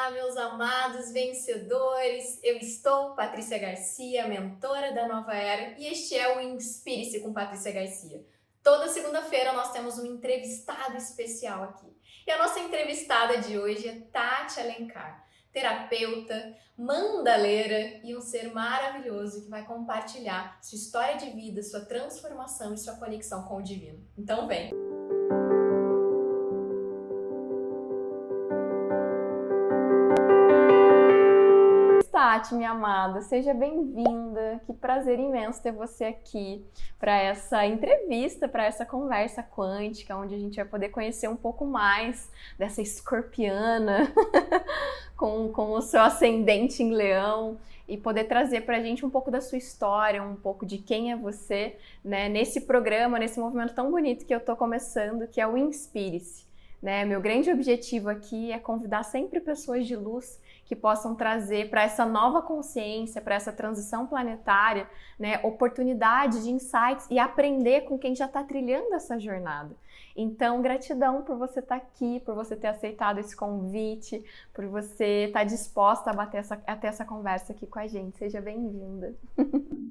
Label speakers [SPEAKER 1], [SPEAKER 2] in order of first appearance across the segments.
[SPEAKER 1] Olá, meus amados vencedores! Eu estou, Patrícia Garcia, mentora da Nova Era, e este é o Inspire-se com Patrícia Garcia. Toda segunda-feira nós temos um entrevistado especial aqui. E a nossa entrevistada de hoje é Tati Alencar, terapeuta, mandaleira e um ser maravilhoso que vai compartilhar sua história de vida, sua transformação e sua conexão com o divino. Então vem! Tati, minha amada, seja bem-vinda. Que prazer imenso ter você aqui para essa entrevista, para essa conversa quântica, onde a gente vai poder conhecer um pouco mais dessa escorpiana com o seu ascendente em leão e poder trazer para a gente um pouco da sua história, um pouco de quem é você, né, nesse programa, nesse movimento tão bonito que eu estou começando, que é o Inspire-se. Né? Meu grande objetivo aqui é convidar sempre pessoas de luz que possam trazer para essa nova consciência, para essa transição planetária, né, oportunidade de insights e aprender com quem já está trilhando essa jornada. Então, gratidão por você estar aqui, por você ter aceitado esse convite, por você estar disposta a ter essa conversa aqui com a gente. Seja bem-vinda.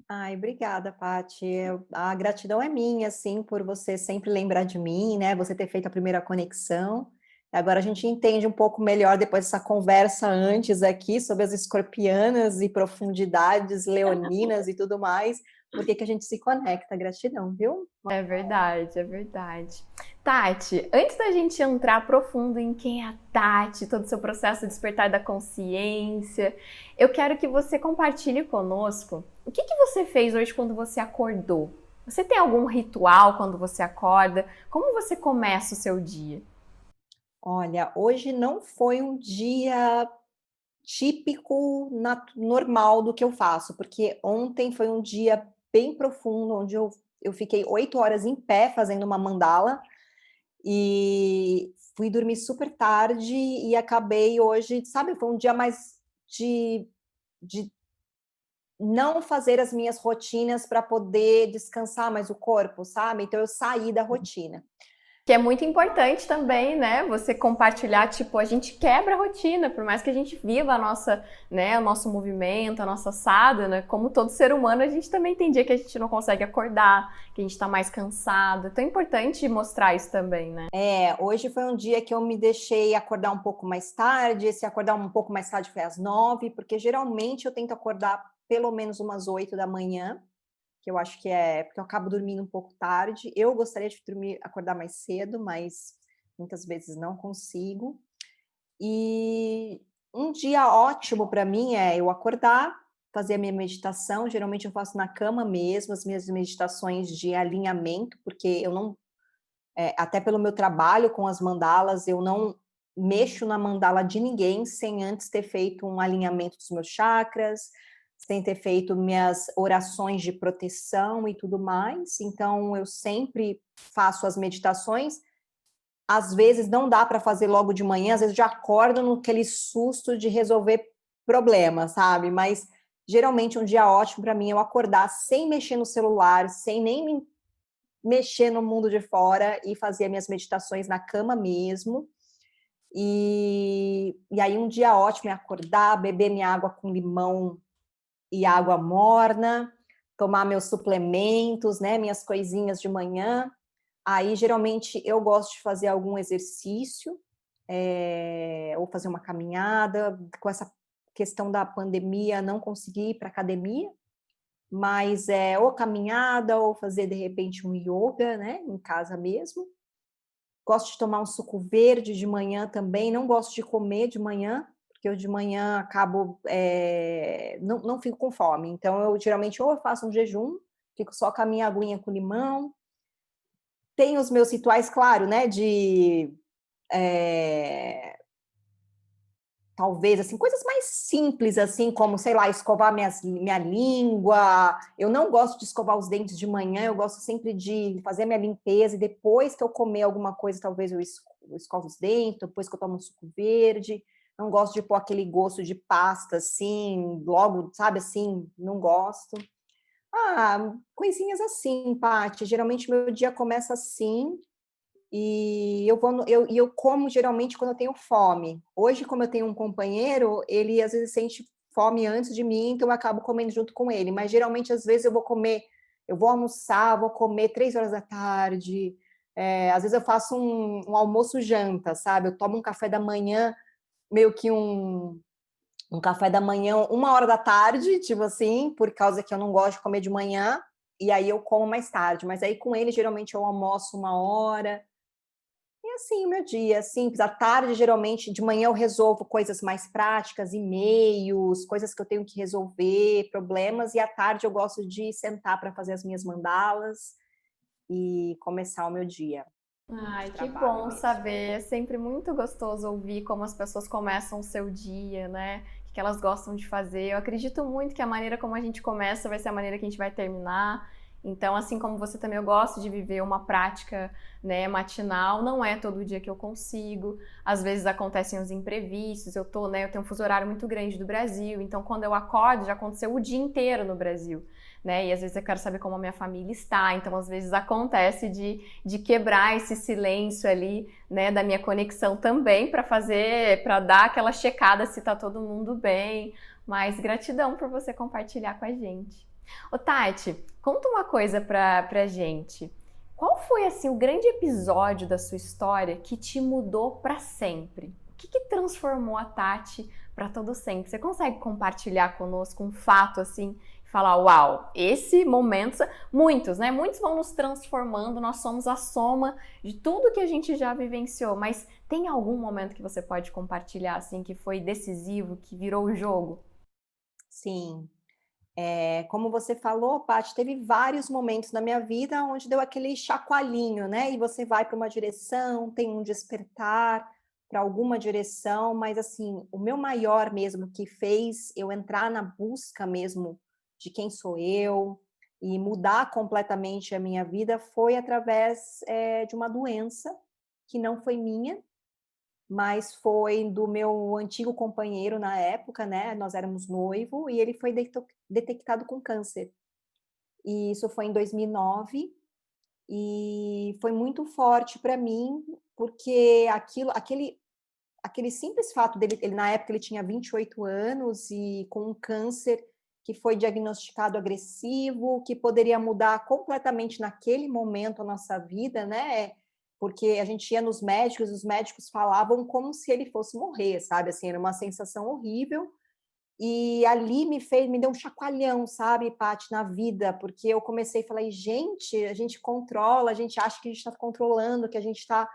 [SPEAKER 2] Ai, obrigada, Paty. A gratidão é minha, assim, por você sempre lembrar de mim, né? Você ter feito a primeira conexão. Agora a gente entende um pouco melhor, depois dessa conversa antes aqui, sobre as escorpianas e profundidades leoninas e tudo mais, por que que a gente se conecta. Gratidão, viu?
[SPEAKER 1] É verdade, é verdade. Tati, antes da gente entrar profundo em quem é a Tati, todo o seu processo de despertar da consciência, eu quero que você compartilhe conosco o que você fez hoje quando você acordou. Você tem algum ritual quando você acorda? Como você começa o seu dia?
[SPEAKER 2] Olha, hoje não foi um dia típico, normal do que eu faço, porque ontem foi um dia bem profundo, onde eu fiquei 8 horas em pé fazendo uma mandala, e fui dormir super tarde e acabei hoje, sabe, foi um dia mais de não fazer as minhas rotinas para poder descansar mais o corpo, sabe, então eu saí da rotina.
[SPEAKER 1] Que é muito importante também, né? Você compartilhar, tipo, a gente quebra a rotina, por mais que a gente viva a nossa, né, o nosso movimento, a nossa sadhana, como todo ser humano, a gente também tem dia que a gente não consegue acordar, que a gente tá mais cansado. Então é importante mostrar isso também, né?
[SPEAKER 2] Hoje foi um dia que eu me deixei acordar um pouco mais tarde, esse acordar um pouco mais tarde foi às 9, porque geralmente eu tento acordar pelo menos umas 8 da manhã, que eu acho que é porque eu acabo dormindo um pouco tarde. Eu gostaria de dormir, acordar mais cedo, mas muitas vezes não consigo. E um dia ótimo para mim é eu acordar, fazer a minha meditação. Geralmente eu faço na cama mesmo, as minhas meditações de alinhamento, porque eu não, até pelo meu trabalho com as mandalas, eu não mexo na mandala de ninguém sem antes ter feito um alinhamento dos meus chakras, sem ter feito minhas orações de proteção e tudo mais. Então eu sempre faço as meditações. Às vezes não dá para fazer logo de manhã, às vezes eu já acordo naquele susto de resolver problemas, sabe? Mas geralmente um dia ótimo para mim é eu acordar sem mexer no celular, sem nem me mexer no mundo de fora e fazer minhas meditações na cama mesmo. E aí um dia ótimo é acordar, beber minha água com limão e água morna, tomar meus suplementos, né, minhas coisinhas de manhã. Aí geralmente eu gosto de fazer algum exercício, ou fazer uma caminhada. Com essa questão da pandemia, não consegui ir para academia, mas ou caminhada ou fazer de repente um yoga, né, em casa mesmo. Gosto de tomar um suco verde de manhã também, não gosto de comer de manhã, porque eu de manhã acabo, não fico com fome, então eu geralmente ou eu faço um jejum, fico só com a minha aguinha com limão. Tenho os meus rituais, claro, né, eh, talvez, assim, coisas mais simples, assim, como, sei lá, escovar minha língua. Eu não gosto de escovar os dentes de manhã, eu gosto sempre de fazer minha limpeza e depois que eu comer alguma coisa, talvez eu escovo os dentes, depois que eu tomo um suco verde. Não gosto de pôr aquele gosto de pasta, assim, logo, sabe, assim, não gosto. Coisinhas assim, Paty. Geralmente meu dia começa assim, E eu como geralmente quando eu tenho fome. Hoje, como eu tenho um companheiro, ele às vezes sente fome antes de mim, então eu acabo comendo junto com ele. Mas geralmente, às vezes, eu vou almoçar, vou comer 3 horas da tarde. Às vezes eu faço um almoço-janta, sabe? Eu tomo um café da manhã, meio que um café da manhã, 1 hora da tarde, tipo assim, por causa que eu não gosto de comer de manhã, e aí eu como mais tarde. Mas aí com ele, geralmente, eu almoço 1 hora. E assim, o meu dia, simples. À tarde, geralmente, de manhã eu resolvo coisas mais práticas, e-mails, coisas que eu tenho que resolver, problemas. E à tarde eu gosto de sentar para fazer as minhas mandalas e começar o meu dia de
[SPEAKER 1] Ai, que
[SPEAKER 2] trabalho
[SPEAKER 1] bom
[SPEAKER 2] mesmo.
[SPEAKER 1] saber. É sempre muito gostoso ouvir como as pessoas começam o seu dia, né? O que elas gostam de fazer. Eu acredito muito que a maneira como a gente começa vai ser a maneira que a gente vai terminar. Então, assim como você também, eu gosto de viver uma prática, né, matinal. Não é todo dia que eu consigo. Às vezes acontecem os imprevistos. Eu tenho um fuso horário muito grande do Brasil. Então, quando eu acordo, já aconteceu o dia inteiro no Brasil, né? E às vezes eu quero saber como a minha família está. Então, às vezes acontece de quebrar esse silêncio ali, né, da minha conexão também para dar aquela checada se tá todo mundo bem. Mas gratidão por você compartilhar com a gente. Ô Tati, conta uma coisa pra gente. Qual foi assim o grande episódio da sua história que te mudou para sempre? O que transformou a Tati para todo sempre? Você consegue compartilhar conosco um fato assim, e falar, uau, esse momento, muitos, né? Muitos vão nos transformando, nós somos a soma de tudo que a gente já vivenciou, mas tem algum momento que você pode compartilhar assim que foi decisivo, que virou o jogo?
[SPEAKER 2] Sim. Como você falou, Paty, teve vários momentos na minha vida onde deu aquele chacoalhinho, né? E você vai para uma direção, tem um despertar para alguma direção, mas assim, o meu maior mesmo que fez eu entrar na busca mesmo de quem sou eu e mudar completamente a minha vida foi através de uma doença que não foi minha, mas foi do meu antigo companheiro na época, né? Nós éramos noivo e ele foi detectado com câncer. E isso foi em 2009 e foi muito forte para mim, porque aquele simples fato dele, ele na época ele tinha 28 anos e com um câncer que foi diagnosticado agressivo, que poderia mudar completamente naquele momento a nossa vida, né? Porque a gente ia nos médicos, os médicos falavam como se ele fosse morrer, sabe? Assim, era uma sensação horrível. E ali me deu um chacoalhão, sabe, Paty, na vida, porque eu comecei a falar, gente, a gente controla, a gente acha que a gente está controlando, que a gente está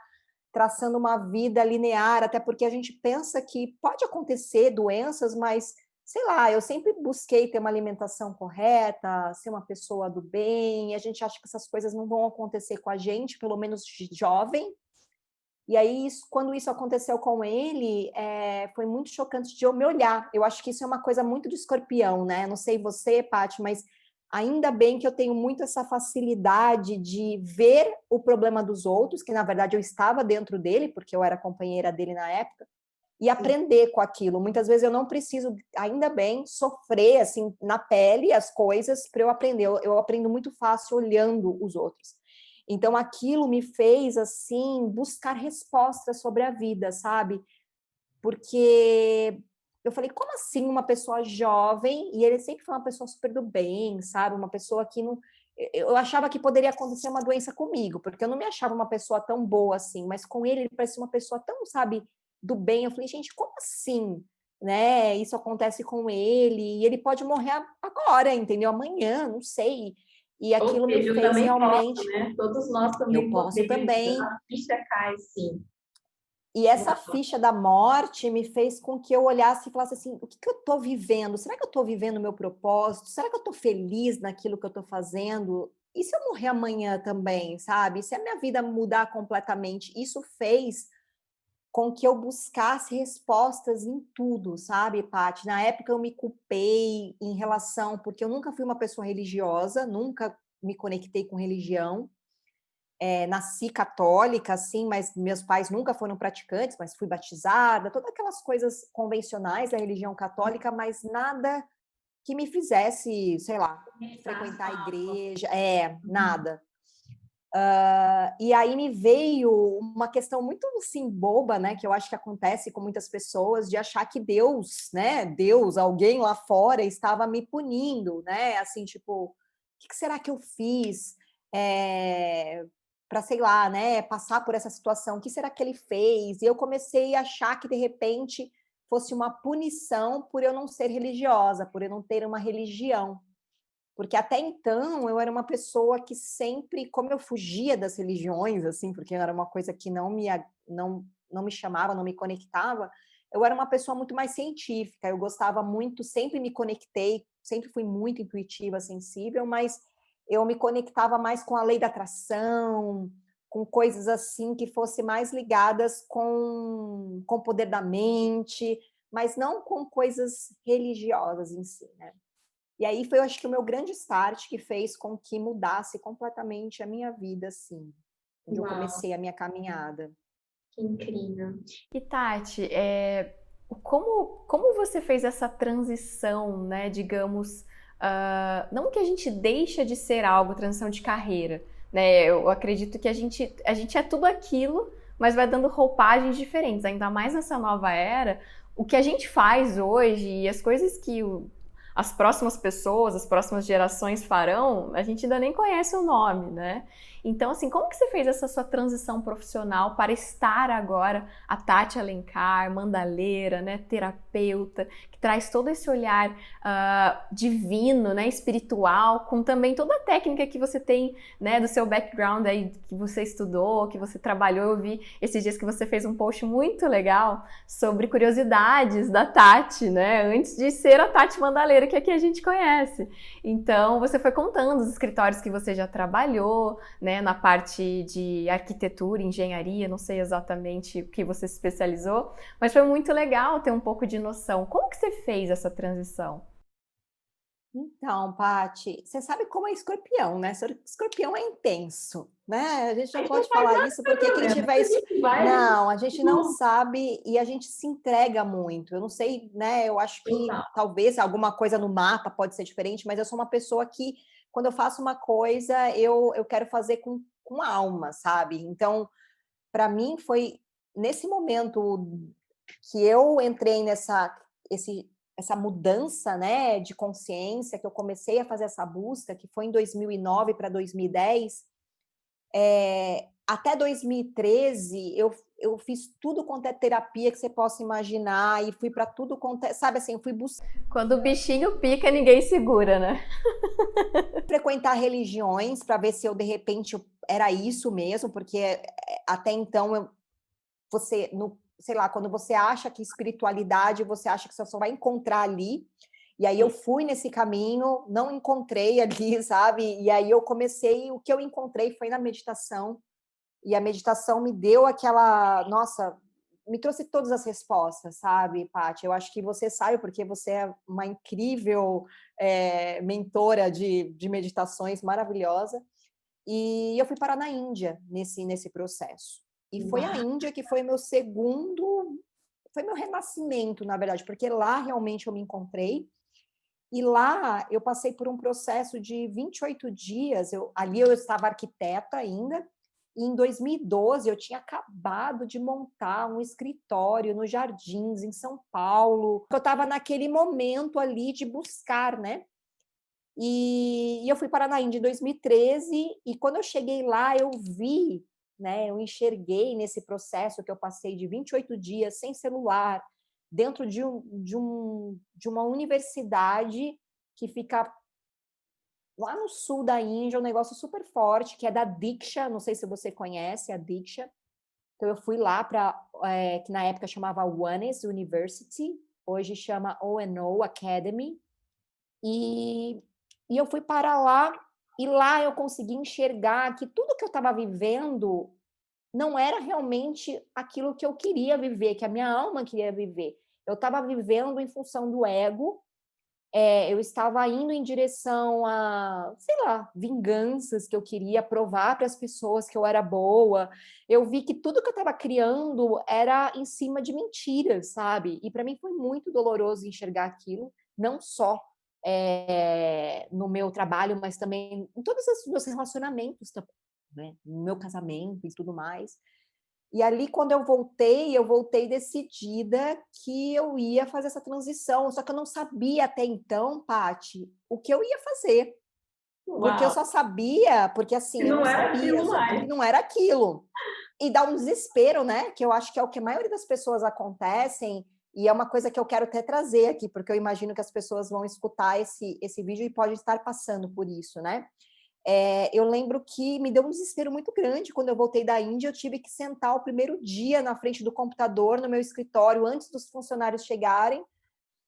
[SPEAKER 2] traçando uma vida linear, até porque a gente pensa que pode acontecer doenças, mas sei lá, eu sempre busquei ter uma alimentação correta, ser uma pessoa do bem, e a gente acha que essas coisas não vão acontecer com a gente, pelo menos jovem. E aí, quando isso aconteceu com ele, foi muito chocante de eu me olhar. Eu acho que isso é uma coisa muito do escorpião, né? Não sei você, Paty, mas ainda bem que eu tenho muito essa facilidade de ver o problema dos outros, que na verdade eu estava dentro dele, porque eu era companheira dele na época, e aprender com aquilo. Muitas vezes eu não preciso, ainda bem, sofrer assim na pele as coisas para eu aprender. Eu aprendo muito fácil olhando os outros. Então aquilo me fez assim buscar respostas sobre a vida, sabe? Porque eu falei, como assim uma pessoa jovem, e ele sempre foi uma pessoa super do bem, sabe? Uma pessoa que não. Eu achava que poderia acontecer uma doença comigo, porque eu não me achava uma pessoa tão boa assim, mas com ele parecia uma pessoa tão, sabe, do bem. Eu falei, gente, como assim? Né? Isso acontece com ele, e ele pode morrer agora, entendeu? Amanhã, não sei. E
[SPEAKER 3] Ou
[SPEAKER 2] aquilo me
[SPEAKER 3] seja, eu
[SPEAKER 2] fez
[SPEAKER 3] também posso,
[SPEAKER 2] realmente.
[SPEAKER 3] né? Todos nós
[SPEAKER 2] Eu
[SPEAKER 3] também
[SPEAKER 2] posso
[SPEAKER 3] podemos.
[SPEAKER 2] também.
[SPEAKER 3] A ficha cai, sim.
[SPEAKER 2] E essa ficha da morte me fez com que eu olhasse e falasse assim: o que eu estou vivendo? Será que eu estou vivendo o meu propósito? Será que eu estou feliz naquilo que eu estou fazendo? E se eu morrer amanhã também, sabe? Se a minha vida mudar completamente? Isso fez com que eu buscasse respostas em tudo, sabe, Paty? Na época eu me culpei em relação, porque eu nunca fui uma pessoa religiosa, nunca me conectei com religião. Nasci católica, assim, mas meus pais nunca foram praticantes, mas fui batizada, todas aquelas coisas convencionais da religião católica, mas nada que me fizesse, sei lá, frequentar a igreja, nada. E aí me veio uma questão muito assim boba, né, que eu acho que acontece com muitas pessoas, de achar que Deus, né, Deus, alguém lá fora estava me punindo, né, assim, tipo, o que será que eu fiz para, sei lá, né, passar por essa situação? O que será que ele fez? E eu comecei a achar que de repente fosse uma punição por eu não ser religiosa, por eu não ter uma religião. Porque até então eu era uma pessoa que sempre, como eu fugia das religiões, assim, porque era uma coisa que não me chamava, não me conectava, eu era uma pessoa muito mais científica. Eu gostava muito, sempre me conectei, sempre fui muito intuitiva, sensível, mas eu me conectava mais com a lei da atração, com coisas assim que fossem mais ligadas com o poder da mente, mas não com coisas religiosas em si, né? E aí foi, eu acho que o meu grande start que fez com que mudasse completamente a minha vida, assim, onde eu
[SPEAKER 3] Uau,
[SPEAKER 2] comecei a minha caminhada.
[SPEAKER 3] que incrível.
[SPEAKER 1] E Tati, como você fez essa transição, né, digamos, não que a gente deixa de ser algo, transição de carreira, né, eu acredito que a gente é tudo aquilo, mas vai dando roupagens diferentes, ainda mais nessa nova era, o que a gente faz hoje e as coisas que as próximas pessoas, as próximas gerações farão, a gente ainda nem conhece o nome, né? Então, assim, como que você fez essa sua transição profissional para estar agora a Tati Alencar, mandaleira, né, terapeuta, que traz todo esse olhar divino, né, espiritual, com também toda a técnica que você tem, né, do seu background aí, que você estudou, que você trabalhou. Eu vi esses dias que você fez um post muito legal sobre curiosidades da Tati, né, antes de ser a Tati Mandaleira, que aqui a gente conhece. Então, você foi contando os escritórios que você já trabalhou, né, na parte de arquitetura, engenharia, não sei exatamente o que você se especializou, mas foi muito legal ter um pouco de noção. Como que você fez essa transição?
[SPEAKER 2] Então, Paty, você sabe como é escorpião, né? Escorpião é intenso, né? A gente não pode falar isso porque quem
[SPEAKER 3] Problema,
[SPEAKER 2] tiver
[SPEAKER 3] a
[SPEAKER 2] isso.
[SPEAKER 3] gente vai
[SPEAKER 2] Não, a gente não sabe e a gente se entrega muito. Eu não sei, né? Eu acho que
[SPEAKER 3] total.
[SPEAKER 2] talvez alguma coisa no mapa pode ser diferente, mas eu sou uma pessoa que, quando eu faço uma coisa, eu quero fazer com alma, sabe? Então, para mim, foi nesse momento que eu entrei essa mudança, né, de consciência, que eu comecei a fazer essa busca, que foi em 2009 para 2010, até 2013 eu fiz tudo quanto é terapia que você possa imaginar e fui para tudo quanto é, sabe assim, eu fui buscar
[SPEAKER 1] Quando o bichinho pica, ninguém segura, né?
[SPEAKER 2] frequentar religiões para ver se eu de repente era isso mesmo, porque até então você, no, sei lá, quando você acha que espiritualidade, você acha que você só vai encontrar ali. E aí eu fui nesse caminho, não encontrei ali, sabe? E aí eu comecei, o que eu encontrei foi na meditação. E a meditação me deu aquela, nossa, me trouxe todas as respostas, sabe, Paty? Eu acho que você sabe, porque você é uma incrível mentora de meditações, maravilhosa. E eu fui parar na Índia nesse processo. E foi a
[SPEAKER 3] Uau,
[SPEAKER 2] Índia que foi meu segundo, foi meu renascimento, na verdade, porque lá realmente eu me encontrei. E lá eu passei por um processo de 28 dias. Ali eu estava arquiteta ainda. E em 2012 eu tinha acabado de montar um escritório nos Jardins, em São Paulo. Eu estava naquele momento ali de buscar, né? E eu fui parar na Índia em 2013, e quando eu cheguei lá, eu vi, né, eu enxerguei nesse processo que eu passei de 28 dias sem celular, dentro de uma universidade que fica lá no sul da Índia, um negócio super forte, que é da Diksha, não sei se você conhece a Diksha. Então eu fui lá para, que na época chamava Ones University, hoje chama O&O Academy, e, e eu fui para lá, e lá eu consegui enxergar que tudo que eu estava vivendo não era realmente aquilo que eu queria viver, que a minha alma queria viver. Eu estava vivendo em função do ego, eu estava indo em direção a, sei lá, vinganças que eu queria provar para as pessoas que eu era boa. Eu vi que tudo que eu estava criando era em cima de mentiras, sabe? E para mim foi muito doloroso enxergar aquilo, não só no meu trabalho, mas também em todos os meus relacionamentos né, no meu casamento e tudo mais. E ali, quando eu voltei decidida que eu ia fazer essa transição, só que eu não sabia até então, Paty, o que eu ia fazer. Porque eu
[SPEAKER 3] Uau!
[SPEAKER 2] só sabia, porque assim,
[SPEAKER 3] E
[SPEAKER 2] eu
[SPEAKER 3] não
[SPEAKER 2] não
[SPEAKER 3] era
[SPEAKER 2] sabia,
[SPEAKER 3] aquilo
[SPEAKER 2] só que
[SPEAKER 3] mais.
[SPEAKER 2] não era aquilo. E dá um desespero, né? Que eu acho que é o que a maioria das pessoas acontecem, e é uma coisa que eu quero até trazer aqui, porque eu imagino que as pessoas vão escutar esse vídeo e podem estar passando por isso, né? Eu lembro que me deu um desespero muito grande quando eu voltei da Índia. Eu tive que sentar o primeiro dia na frente do computador, no meu escritório, antes dos funcionários chegarem.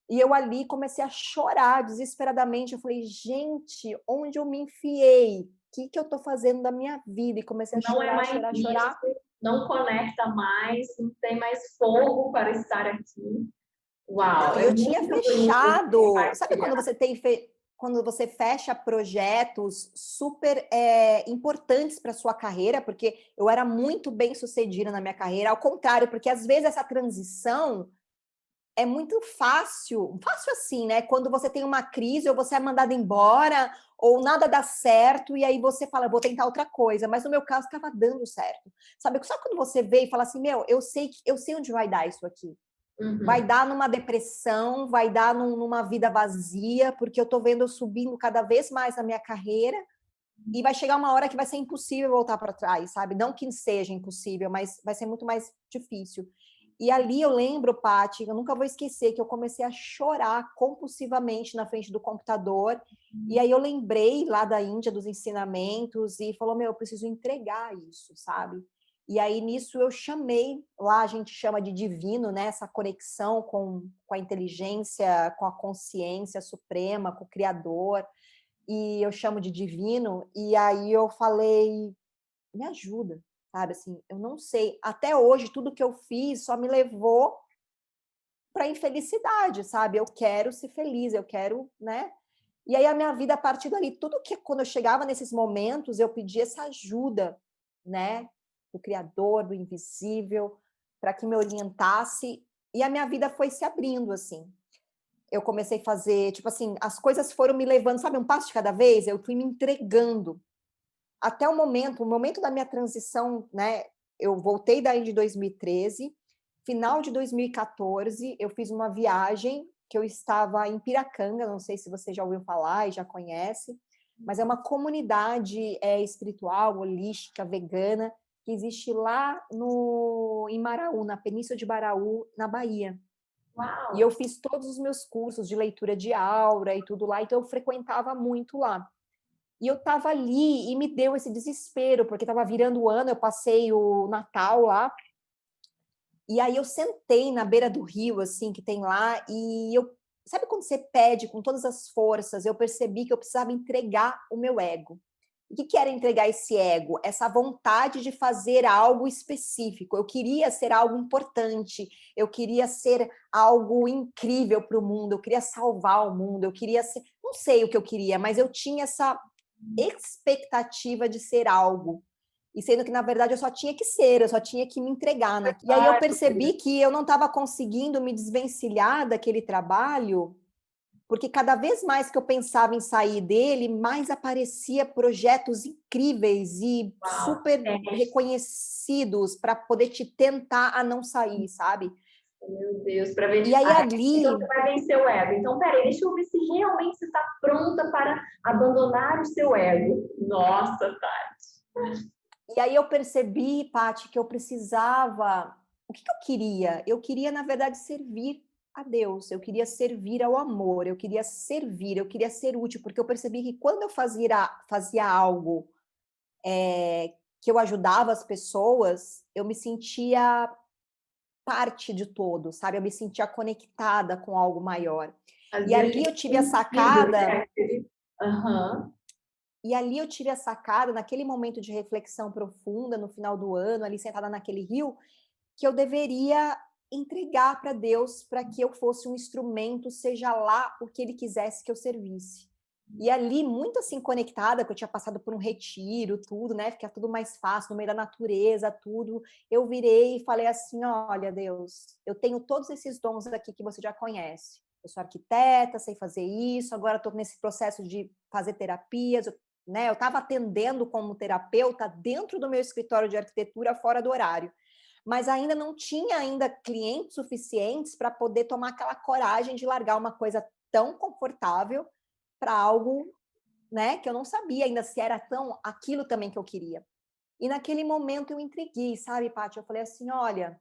[SPEAKER 2] E eu ali comecei a chorar desesperadamente. Eu falei, gente, onde eu me enfiei? O que eu estou fazendo da minha vida? E comecei a
[SPEAKER 3] Não é
[SPEAKER 2] chorar,
[SPEAKER 3] mais
[SPEAKER 2] chorar, chorar.
[SPEAKER 3] isso, não conecta mais, não tem mais fogo para estar aqui.
[SPEAKER 2] Não,
[SPEAKER 3] Uau,
[SPEAKER 2] e
[SPEAKER 3] é
[SPEAKER 2] eu tinha
[SPEAKER 3] muito bonito
[SPEAKER 2] fechado. Sabe quando
[SPEAKER 3] compartilhar.
[SPEAKER 2] quando você fecha projetos super importantes para sua carreira? Porque eu era muito bem sucedida na minha carreira, ao contrário, porque às vezes essa transição é muito fácil, fácil assim, né? Quando você tem uma crise, ou você é mandado embora, ou nada dá certo, e aí você fala, vou tentar outra coisa. Mas no meu caso, estava dando certo. Sabe, só quando você vê e fala assim, meu, eu sei onde vai dar isso aqui. Vai
[SPEAKER 3] Uhum.
[SPEAKER 2] dar numa depressão, vai dar numa vida vazia, porque eu tô vendo eu subindo cada vez mais na minha carreira, e vai chegar uma hora que vai ser impossível voltar para trás, sabe? Não que seja impossível, mas vai ser muito mais difícil. E ali eu lembro, Paty, eu nunca vou esquecer que eu comecei a chorar compulsivamente na frente do computador. E aí eu lembrei lá da Índia dos ensinamentos e falou: meu, eu preciso entregar isso, sabe? E aí nisso eu chamei, lá a gente chama de divino, né? Essa conexão com a inteligência, com a consciência suprema, com o Criador, e eu chamo de divino. E aí eu falei, me ajuda, sabe? Assim, eu não sei. Até hoje, tudo que eu fiz só me levou para infelicidade, sabe? Eu quero ser feliz, eu quero, né? E aí a minha vida a partir dali, tudo que quando eu chegava nesses momentos, eu pedia essa ajuda, né? Do Criador, do invisível, para que me orientasse. E a minha vida foi se abrindo, assim. Eu comecei a fazer, tipo assim, as coisas foram me levando, sabe, um passo de cada vez, eu fui me entregando até o momento da minha transição, né? Eu voltei da Índia em 2013, final de 2014, eu fiz uma viagem que eu estava em Piracanga, não sei se você já ouviu falar e já conhece, mas é uma comunidade espiritual, holística, vegana, que existe lá no, em Maraú, na Península de Maraú, na Bahia. E eu
[SPEAKER 3] Uau!
[SPEAKER 2] fiz todos os meus cursos de leitura de aura e tudo lá, então eu frequentava muito lá. E eu estava ali e me deu esse desespero, porque estava virando o ano, eu passei o Natal lá, e aí eu sentei na beira do rio, assim, que tem lá, e eu... Sabe quando você pede com todas as forças? Eu percebi que eu precisava entregar o meu ego. O que era entregar esse ego? Essa vontade de fazer algo específico. Eu queria ser algo importante, eu queria ser algo incrível para o mundo, eu queria salvar o mundo, eu queria ser... Não sei o que eu queria, mas eu tinha essa expectativa de ser algo. E sendo que, na verdade, eu só tinha que ser, eu só tinha que me entregar. E aí eu percebi que eu não estava conseguindo me desvencilhar daquele trabalho, porque cada vez mais que eu pensava em sair dele, mais aparecia projetos incríveis e
[SPEAKER 3] Uau!
[SPEAKER 2] super reconhecidos para poder te tentar a não sair, sabe?
[SPEAKER 3] Meu Deus, para ver.
[SPEAKER 2] E aí
[SPEAKER 3] Ah, então você
[SPEAKER 2] ali,
[SPEAKER 3] vai vencer o ego. Então, peraí, deixa eu ver se realmente você está pronta para abandonar o seu ego. Nossa, Tati.
[SPEAKER 2] eu percebi, Paty, que eu precisava. O que eu queria? Eu queria, na verdade, servir a Deus, eu queria servir ao amor, eu queria servir, eu queria ser útil, porque eu percebi que quando eu fazia algo que eu ajudava as pessoas, eu me sentia parte de todo, sabe? Eu me sentia conectada com algo maior. E
[SPEAKER 3] Fazia
[SPEAKER 2] ali
[SPEAKER 3] aquele
[SPEAKER 2] eu tive a
[SPEAKER 3] sentido,
[SPEAKER 2] sacada,
[SPEAKER 3] né? Aham.
[SPEAKER 2] e ali eu tive a sacada, naquele momento de reflexão profunda, no final do ano, ali sentada naquele rio, que eu deveria entregar para Deus para que eu fosse um instrumento, seja lá o que Ele quisesse que eu servisse. E ali, muito assim conectada, que eu tinha passado por um retiro, tudo, né? Fica tudo mais fácil, no meio da natureza, tudo. Eu virei e falei assim: olha, Deus, eu tenho todos esses dons aqui que você já conhece. Eu sou arquiteta, sei fazer isso, agora estou nesse processo de fazer terapias, eu né? Eu estava atendendo como terapeuta dentro do meu escritório de arquitetura fora do horário, mas ainda não tinha ainda clientes suficientes para poder tomar aquela coragem de largar uma coisa tão confortável para algo, né, que eu não sabia ainda se era tão aquilo também que eu queria. E naquele momento eu entreguei, sabe, Paty? Eu falei assim, olha,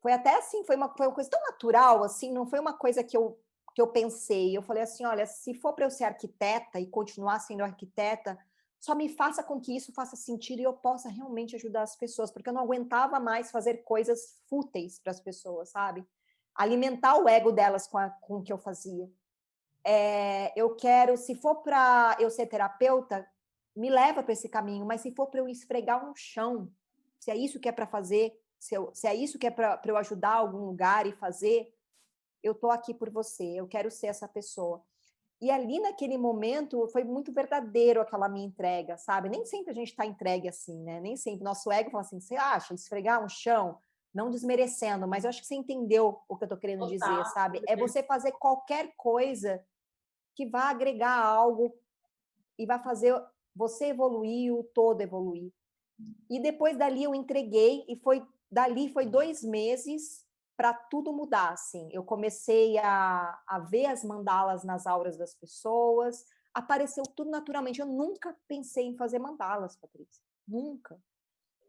[SPEAKER 2] foi até assim, foi uma coisa tão natural, assim, não foi uma coisa que eu pensei. Eu falei assim, olha, se for para eu ser arquiteta e continuar sendo arquiteta, só me faça com que isso faça sentido e eu possa realmente ajudar as pessoas, porque eu não aguentava mais fazer coisas fúteis para as pessoas, sabe? Alimentar o ego delas com o que eu fazia. Eu quero, se for para eu ser terapeuta, me leva para esse caminho, mas se for para eu esfregar um chão, se é isso que é para fazer, se é isso que é para eu ajudar algum lugar e fazer, eu estou aqui por você, eu quero ser essa pessoa. E ali naquele momento foi muito verdadeiro aquela minha entrega, sabe? Nem sempre a gente está entregue assim, né? Nem sempre. Nosso ego fala assim, você acha, esfregar um chão, não desmerecendo, mas eu acho que você entendeu o que eu estou querendo dizer,
[SPEAKER 3] Total.
[SPEAKER 2] sabe? É você fazer qualquer coisa que vai agregar algo e vai fazer você evoluir e o todo evoluir. E depois dali eu entreguei e dali foi 2 meses para tudo mudar, assim. Eu comecei a ver as mandalas nas auras das pessoas, apareceu tudo naturalmente. Eu nunca pensei em fazer mandalas, Patrícia. Nunca.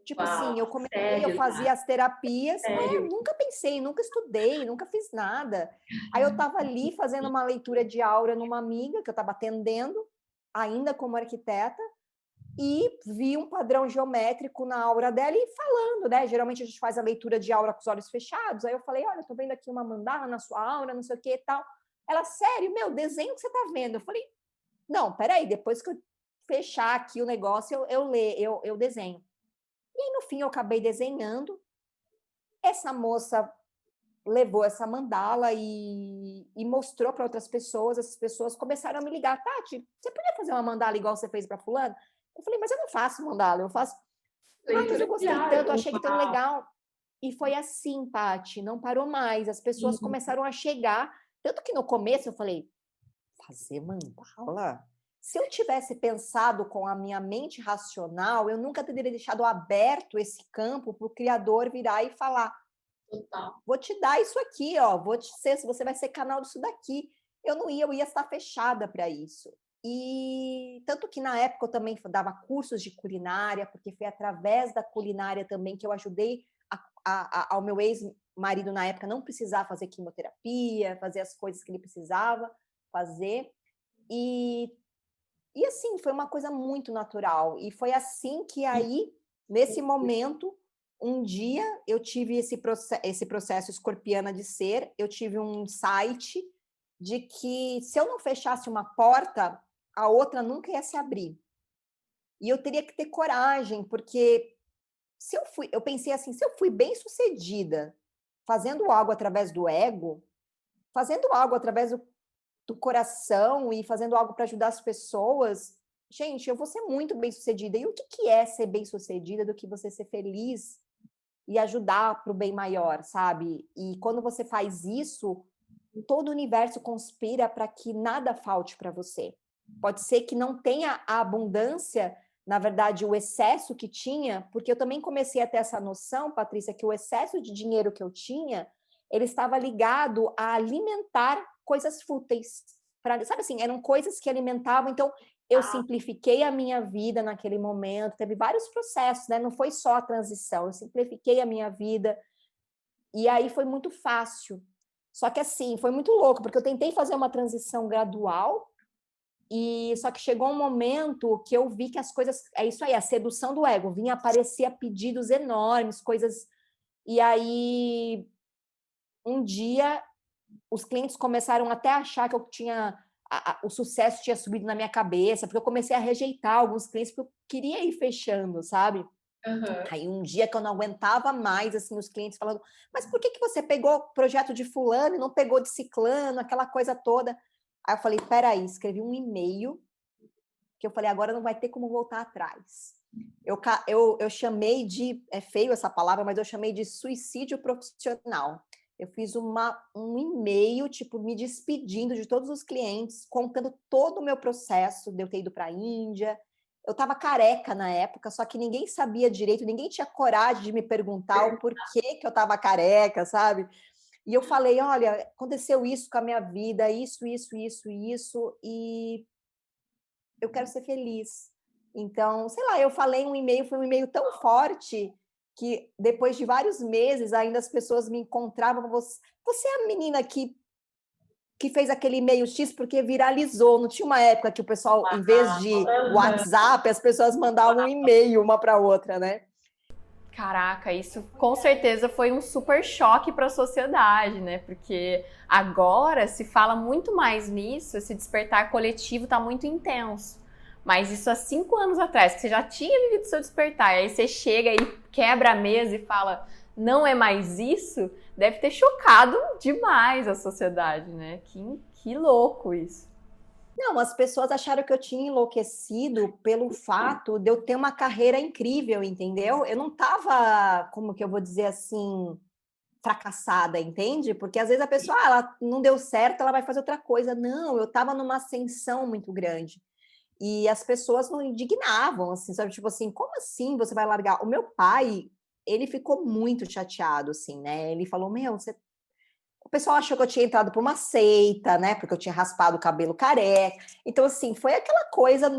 [SPEAKER 2] Tipo assim, eu
[SPEAKER 3] Uau,
[SPEAKER 2] comecei, eu
[SPEAKER 3] sério,
[SPEAKER 2] fazia
[SPEAKER 3] tá?
[SPEAKER 2] as terapias,
[SPEAKER 3] Sério.
[SPEAKER 2] nunca pensei, nunca estudei, nunca fiz nada. Aí eu estava ali fazendo uma leitura de aura numa amiga que eu estava atendendo, ainda como arquiteta, e vi um padrão geométrico na aura dela e falando, né? Geralmente a gente faz a leitura de aura com os olhos fechados. Aí eu falei, olha, tô vendo aqui uma mandala na sua aura, não sei o que e tal. Ela, sério, meu, desenho que você tá vendo. Eu falei, não, peraí, depois que eu fechar aqui o negócio, eu desenho. E aí, no fim, eu acabei desenhando. Essa moça levou essa mandala e mostrou para outras pessoas. Essas pessoas começaram a me ligar. Tati, você podia fazer uma mandala igual você fez para fulano? Eu falei, mas eu não faço mandala, eu faço... Ah, mas eu
[SPEAKER 3] Leitura de
[SPEAKER 2] gostei
[SPEAKER 3] aura.
[SPEAKER 2] tanto, achei que tão legal. E foi assim, Tati, não parou mais. As pessoas
[SPEAKER 3] Uhum.
[SPEAKER 2] começaram a chegar. Tanto que no começo eu falei, fazer mandala? Se eu tivesse pensado com a minha mente racional, eu nunca teria deixado aberto esse campo para o criador virar e falar,
[SPEAKER 3] Total.
[SPEAKER 2] vou te dar isso aqui, ó, você vai ser canal disso daqui. Eu ia estar fechada para isso. E tanto que na época eu também dava cursos de culinária, porque foi através da culinária também que eu ajudei ao meu ex-marido na época não precisar fazer quimioterapia, fazer as coisas que ele precisava fazer. E, e assim, foi uma coisa muito natural. E foi assim que aí, nesse momento, um dia eu tive esse processo escorpiana de ser, eu tive um insight de que se eu não fechasse uma porta, a outra nunca ia se abrir. E eu teria que ter coragem, porque eu pensei assim, se eu fui bem-sucedida fazendo algo através do ego, fazendo algo através do coração e fazendo algo para ajudar as pessoas, gente, eu vou ser muito bem-sucedida. E o que é ser bem-sucedida do que você ser feliz e ajudar para o bem maior, sabe? E quando você faz isso, todo o universo conspira para que nada falte para você. Pode ser que não tenha a abundância, na verdade, o excesso que tinha, porque eu também comecei a ter essa noção, Patrícia, que o excesso de dinheiro que eu tinha, ele estava ligado a alimentar coisas fúteis. Sabe assim, eram coisas que alimentavam, então eu simplifiquei a minha vida naquele momento, teve vários processos, né? Não foi só a transição, eu simplifiquei a minha vida, e aí foi muito fácil. Só que assim, foi muito louco, porque eu tentei fazer uma transição gradual, e só que chegou um momento que eu vi que as coisas, é isso aí, a sedução do ego, vinha aparecer pedidos enormes, coisas, e aí um dia os clientes começaram até a achar que eu tinha o sucesso tinha subido na minha cabeça, porque eu comecei a rejeitar alguns clientes porque eu queria ir fechando, sabe?
[SPEAKER 3] Uhum.
[SPEAKER 2] Aí um dia que eu não aguentava mais, assim, os clientes falando, mas por que você pegou o projeto de fulano e não pegou de ciclano, aquela coisa toda? Aí eu falei, peraí, escrevi um e-mail, que eu falei, agora não vai ter como voltar atrás. Eu chamei de, é feio essa palavra, mas eu chamei de suicídio profissional. Eu fiz um e-mail, tipo, me despedindo de todos os clientes, contando todo o meu processo de eu ter ido para a Índia. Eu estava careca na época, só que ninguém sabia direito, ninguém tinha coragem de me perguntar o porquê que eu estava careca, sabe? E eu falei, olha, aconteceu isso com a minha vida, isso, e eu quero ser feliz. Então, sei lá, eu falei um e-mail, foi um e-mail tão forte que depois de vários meses ainda as pessoas me encontravam, você é a menina que fez aquele e-mail X porque viralizou. Não tinha uma época que o pessoal, em vez de WhatsApp, as pessoas mandavam um e-mail uma para outra, né?
[SPEAKER 1] Caraca, isso com certeza foi um super choque para a sociedade, né? Porque agora se fala muito mais nisso, esse despertar coletivo está muito intenso. Mas isso há 5 anos atrás, que você já tinha vivido seu despertar, e aí você chega e quebra a mesa e fala, não é mais isso, deve ter chocado demais a sociedade, né? Que louco isso.
[SPEAKER 2] Não, as pessoas acharam que eu tinha enlouquecido pelo fato de eu ter uma carreira incrível, entendeu? Eu não estava, como que eu vou dizer assim, fracassada, entende? Porque às vezes a pessoa, ela não deu certo, ela vai fazer outra coisa. Não, eu estava numa ascensão muito grande. E as pessoas não indignavam, assim, sabe? Tipo assim, como assim você vai largar? O meu pai, ele ficou muito chateado, assim, né? Ele falou, meu, você... O pessoal achou que eu tinha entrado por uma seita, né? Porque eu tinha raspado o cabelo careca. Então, assim, foi aquela coisa,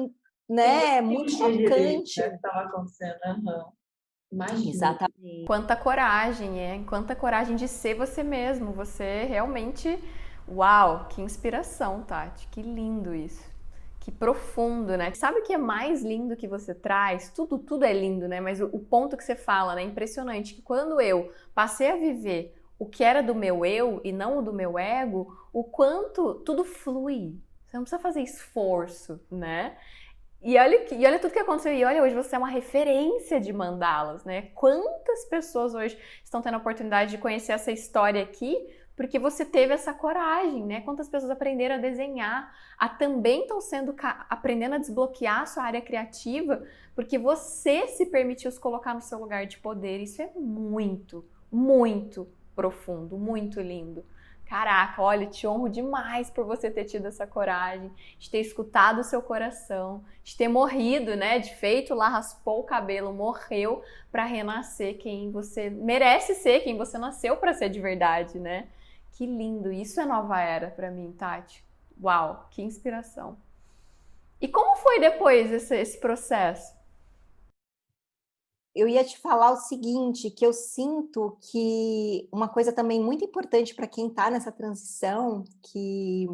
[SPEAKER 2] né? Muito chocante.
[SPEAKER 3] Estava acontecendo. Imagina.
[SPEAKER 2] Exatamente.
[SPEAKER 1] Quanta coragem de ser você mesmo. Você realmente. Uau, que inspiração, Tati. Que lindo isso. Que profundo, né? Sabe o que é mais lindo que você traz? Tudo é lindo, né? Mas o ponto que você fala, né? É impressionante que quando eu passei a viver o que era do meu eu e não o do meu ego, o quanto tudo flui. Você não precisa fazer esforço, né? E olha tudo que aconteceu. E olha, hoje você é uma referência de mandalas, né? Quantas pessoas hoje estão tendo a oportunidade de conhecer essa história aqui porque você teve essa coragem, né? Quantas pessoas aprenderam a desenhar, também estão aprendendo a desbloquear a sua área criativa porque você se permitiu se colocar no seu lugar de poder. Isso é muito, muito profundo, muito lindo. Caraca, olha, te honro demais por você ter tido essa coragem, de ter escutado o seu coração, de ter morrido, né? De feito lá, raspou o cabelo, morreu para renascer quem você merece ser, quem você nasceu para ser de verdade, né? Que lindo, isso é nova era para mim, Tati. Uau, que inspiração. E como foi depois esse processo?
[SPEAKER 2] Eu ia te falar o seguinte, que eu sinto que uma coisa também muito importante para quem está nessa transição, que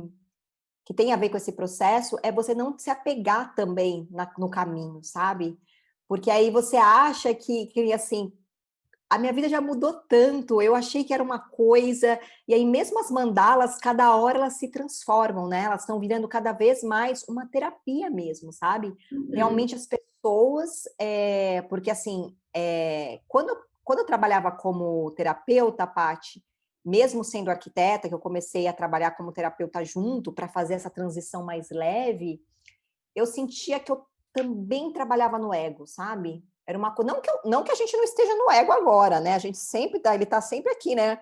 [SPEAKER 2] tem a ver com esse processo, é você não se apegar também no caminho, sabe? Porque aí você acha que assim, a minha vida já mudou tanto, eu achei que era uma coisa, e aí mesmo as mandalas, cada hora elas se transformam, né? Elas estão virando cada vez mais uma terapia mesmo, sabe? Realmente as pessoas, porque assim, quando eu trabalhava como terapeuta, Paty, mesmo sendo arquiteta, que eu comecei a trabalhar como terapeuta junto para fazer essa transição mais leve, eu sentia que eu também trabalhava no ego, sabe? Era uma coisa, não que a gente não esteja no ego agora, né? A gente sempre tá, ele tá sempre aqui, né?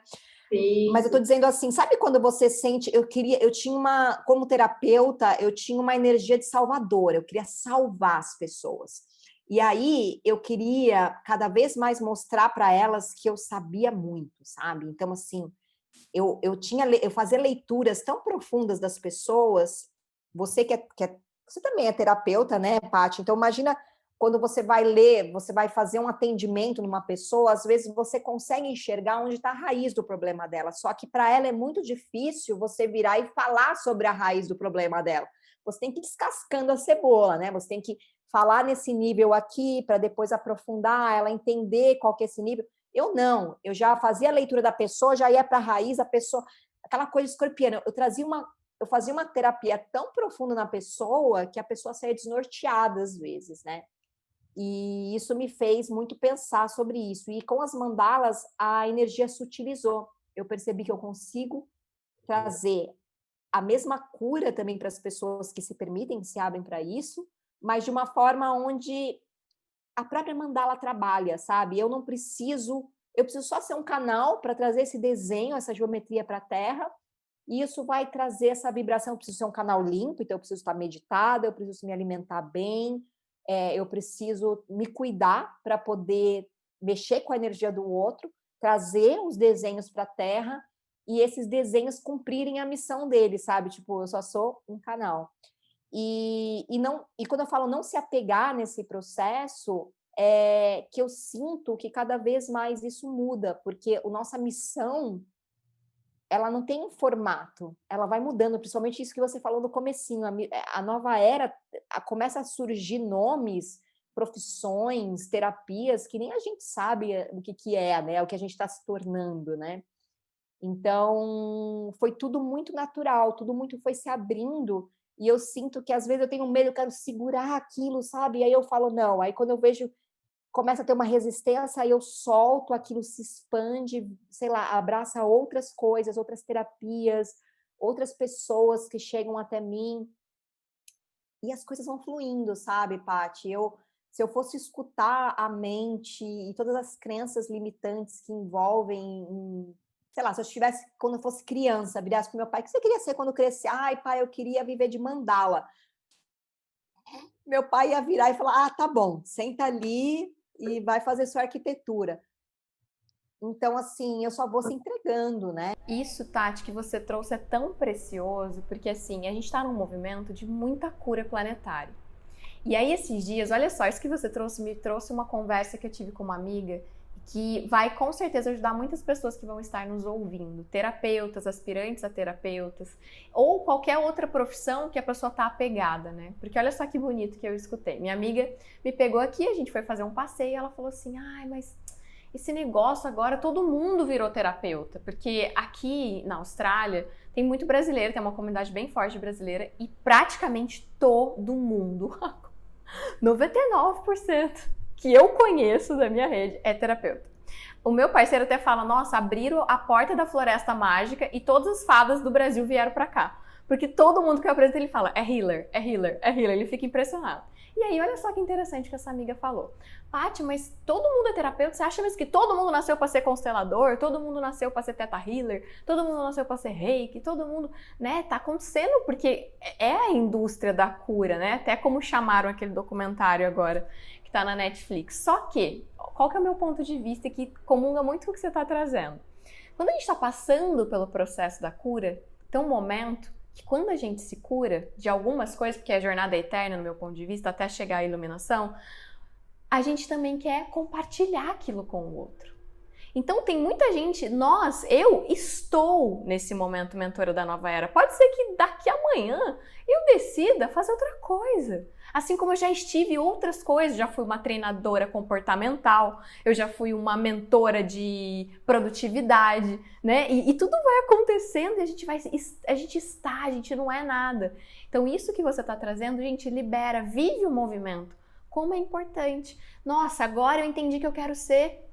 [SPEAKER 3] Sim.
[SPEAKER 2] Mas eu tô dizendo assim, sabe quando você sente, eu tinha como terapeuta, eu tinha uma energia de salvadora, eu queria salvar as pessoas. E aí eu queria cada vez mais mostrar para elas que eu sabia muito, sabe? Então assim, eu fazia leituras tão profundas das pessoas. Você você também é terapeuta, né, Paty? Então imagina quando você vai ler, você vai fazer um atendimento numa pessoa, às vezes você consegue enxergar onde está a raiz do problema dela. Só que para ela é muito difícil você virar e falar sobre a raiz do problema dela. Você tem que ir descascando a cebola, né? Você tem que falar nesse nível aqui para depois aprofundar, ela entender qual que é esse nível. Eu não, eu já fazia a leitura da pessoa, já ia para a raiz, a pessoa, aquela coisa escorpiana. Eu fazia uma terapia tão profunda na pessoa que a pessoa saía desnorteada às vezes, né? E isso me fez muito pensar sobre isso. E com as mandalas, a energia sutilizou. Eu percebi que eu consigo trazer a mesma cura também para as pessoas que se permitem, se abrem para isso, mas de uma forma onde a própria mandala trabalha, sabe? Eu não preciso eu preciso só ser um canal para trazer esse desenho, essa geometria para a Terra, e isso vai trazer essa vibração. Eu preciso ser um canal limpo, então eu preciso estar meditada, eu preciso me alimentar bem, eu preciso me cuidar para poder mexer com a energia do outro, trazer os desenhos para a Terra e esses desenhos cumprirem a missão deles, sabe? Tipo, eu só sou um canal. E quando eu falo não se apegar nesse processo, é que eu sinto que cada vez mais isso muda, porque a nossa missão, ela não tem um formato, ela vai mudando, principalmente isso que você falou no comecinho, a nova era, começa a surgir nomes, profissões, terapias, que nem a gente sabe o que é, né? O que a gente está se tornando, né? Então, foi tudo muito natural, tudo muito foi se abrindo, e eu sinto que às vezes eu tenho medo, eu quero segurar aquilo, sabe? E aí eu falo, não. Aí quando eu vejo, começa a ter uma resistência, aí eu solto, aquilo se expande, sei lá, abraça outras coisas, outras terapias, outras pessoas que chegam até mim, e as coisas vão fluindo, sabe, Paty? Se eu fosse escutar a mente e todas as crenças limitantes que envolvem, sei lá, se eu estivesse, quando eu fosse criança, virasse para o meu pai, o que você queria ser quando crescer? Ai, pai, eu queria viver de mandala. Meu pai ia virar e falar, tá bom, senta ali e vai fazer sua arquitetura. Então, assim, eu só vou se entregando, né?
[SPEAKER 1] Isso, Tati, que você trouxe é tão precioso, porque assim, a gente está num movimento de muita cura planetária. E aí, esses dias, olha só, isso que você trouxe me trouxe uma conversa que eu tive com uma amiga, que vai com certeza ajudar muitas pessoas que vão estar nos ouvindo, terapeutas, aspirantes a terapeutas, ou qualquer outra profissão que a pessoa está apegada, né? Porque olha só que bonito que eu escutei. Minha amiga me pegou aqui, a gente foi fazer um passeio e ela falou assim, ai, mas esse negócio agora, todo mundo virou terapeuta, porque aqui na Austrália tem muito brasileiro, tem uma comunidade bem forte brasileira e praticamente todo mundo, 99% que eu conheço da minha rede é terapeuta. O meu parceiro até fala, nossa, abriram a porta da Floresta Mágica e todas as fadas do Brasil vieram pra cá. Porque todo mundo que eu apresento, ele fala, é healer, é healer, é healer, ele fica impressionado. E aí, olha só que interessante que essa amiga falou. Paty, mas todo mundo é terapeuta? Você acha mesmo que todo mundo nasceu para ser constelador? Todo mundo nasceu para ser teta healer? Todo mundo nasceu para ser reiki? Todo mundo, né? Tá acontecendo porque é a indústria da cura, né? Até como chamaram aquele documentário agora que tá na Netflix. Só que, qual que é o meu ponto de vista que comunga muito com o que você tá trazendo? Quando a gente tá passando pelo processo da cura, tem um momento que quando a gente se cura de algumas coisas, porque a jornada é eterna no meu ponto de vista, até chegar à iluminação, a gente também quer compartilhar aquilo com o outro. Então tem muita gente, eu estou nesse momento mentora da nova era. Pode ser que daqui a amanhã eu decida fazer outra coisa. Assim como eu já estive outras coisas, já fui uma treinadora comportamental, eu já fui uma mentora de produtividade, né? E tudo vai acontecendo e a gente não é nada. Então isso que você está trazendo, gente, libera, vive o movimento. Como é importante. Nossa, agora eu entendi que eu quero ser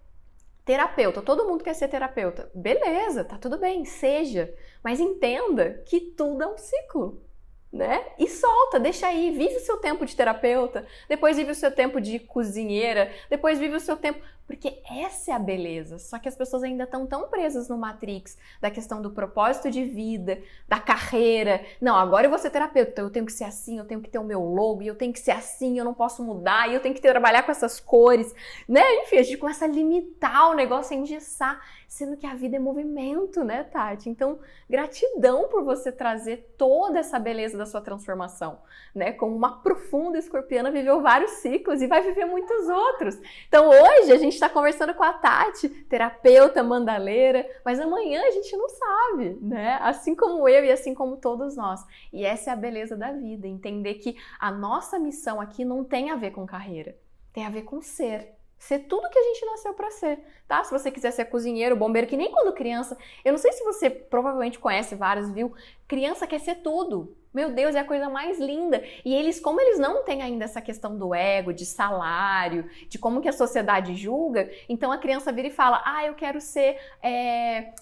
[SPEAKER 1] terapeuta. Todo mundo quer ser terapeuta. Beleza, tá tudo bem, seja. Mas entenda que tudo é um ciclo. Né? E solta, deixa aí, vive o seu tempo de terapeuta, depois vive o seu tempo de cozinheira, depois vive o seu tempo, porque essa é a beleza. Só que as pessoas ainda estão tão presas no Matrix da questão do propósito de vida, da carreira. Não, agora eu vou ser terapeuta, eu tenho que ser assim, eu tenho que ter o meu logo, eu tenho que ser assim, eu não posso mudar, e eu tenho que trabalhar com essas cores, né? Enfim, a gente começa a limitar o negócio, a engessar, sendo que a vida é movimento, né, Tati? Então, gratidão por você trazer toda essa beleza da sua transformação, né? Como uma profunda escorpiana, viveu vários ciclos e vai viver muitos outros. Então, hoje a gente está conversando com a Tati, terapeuta mandaleira, mas amanhã a gente não sabe, né? Assim como eu e assim como todos nós. E essa é a beleza da vida, entender que a nossa missão aqui não tem a ver com carreira, tem a ver com ser. Ser tudo que a gente nasceu para ser, tá? Se você quiser ser cozinheiro, bombeiro, que nem quando criança, eu não sei se você provavelmente conhece vários, viu? Criança quer ser tudo. Meu Deus, é a coisa mais linda. E eles, como eles não têm ainda essa questão do ego, de salário, de como que a sociedade julga, então a criança vira e fala, eu quero ser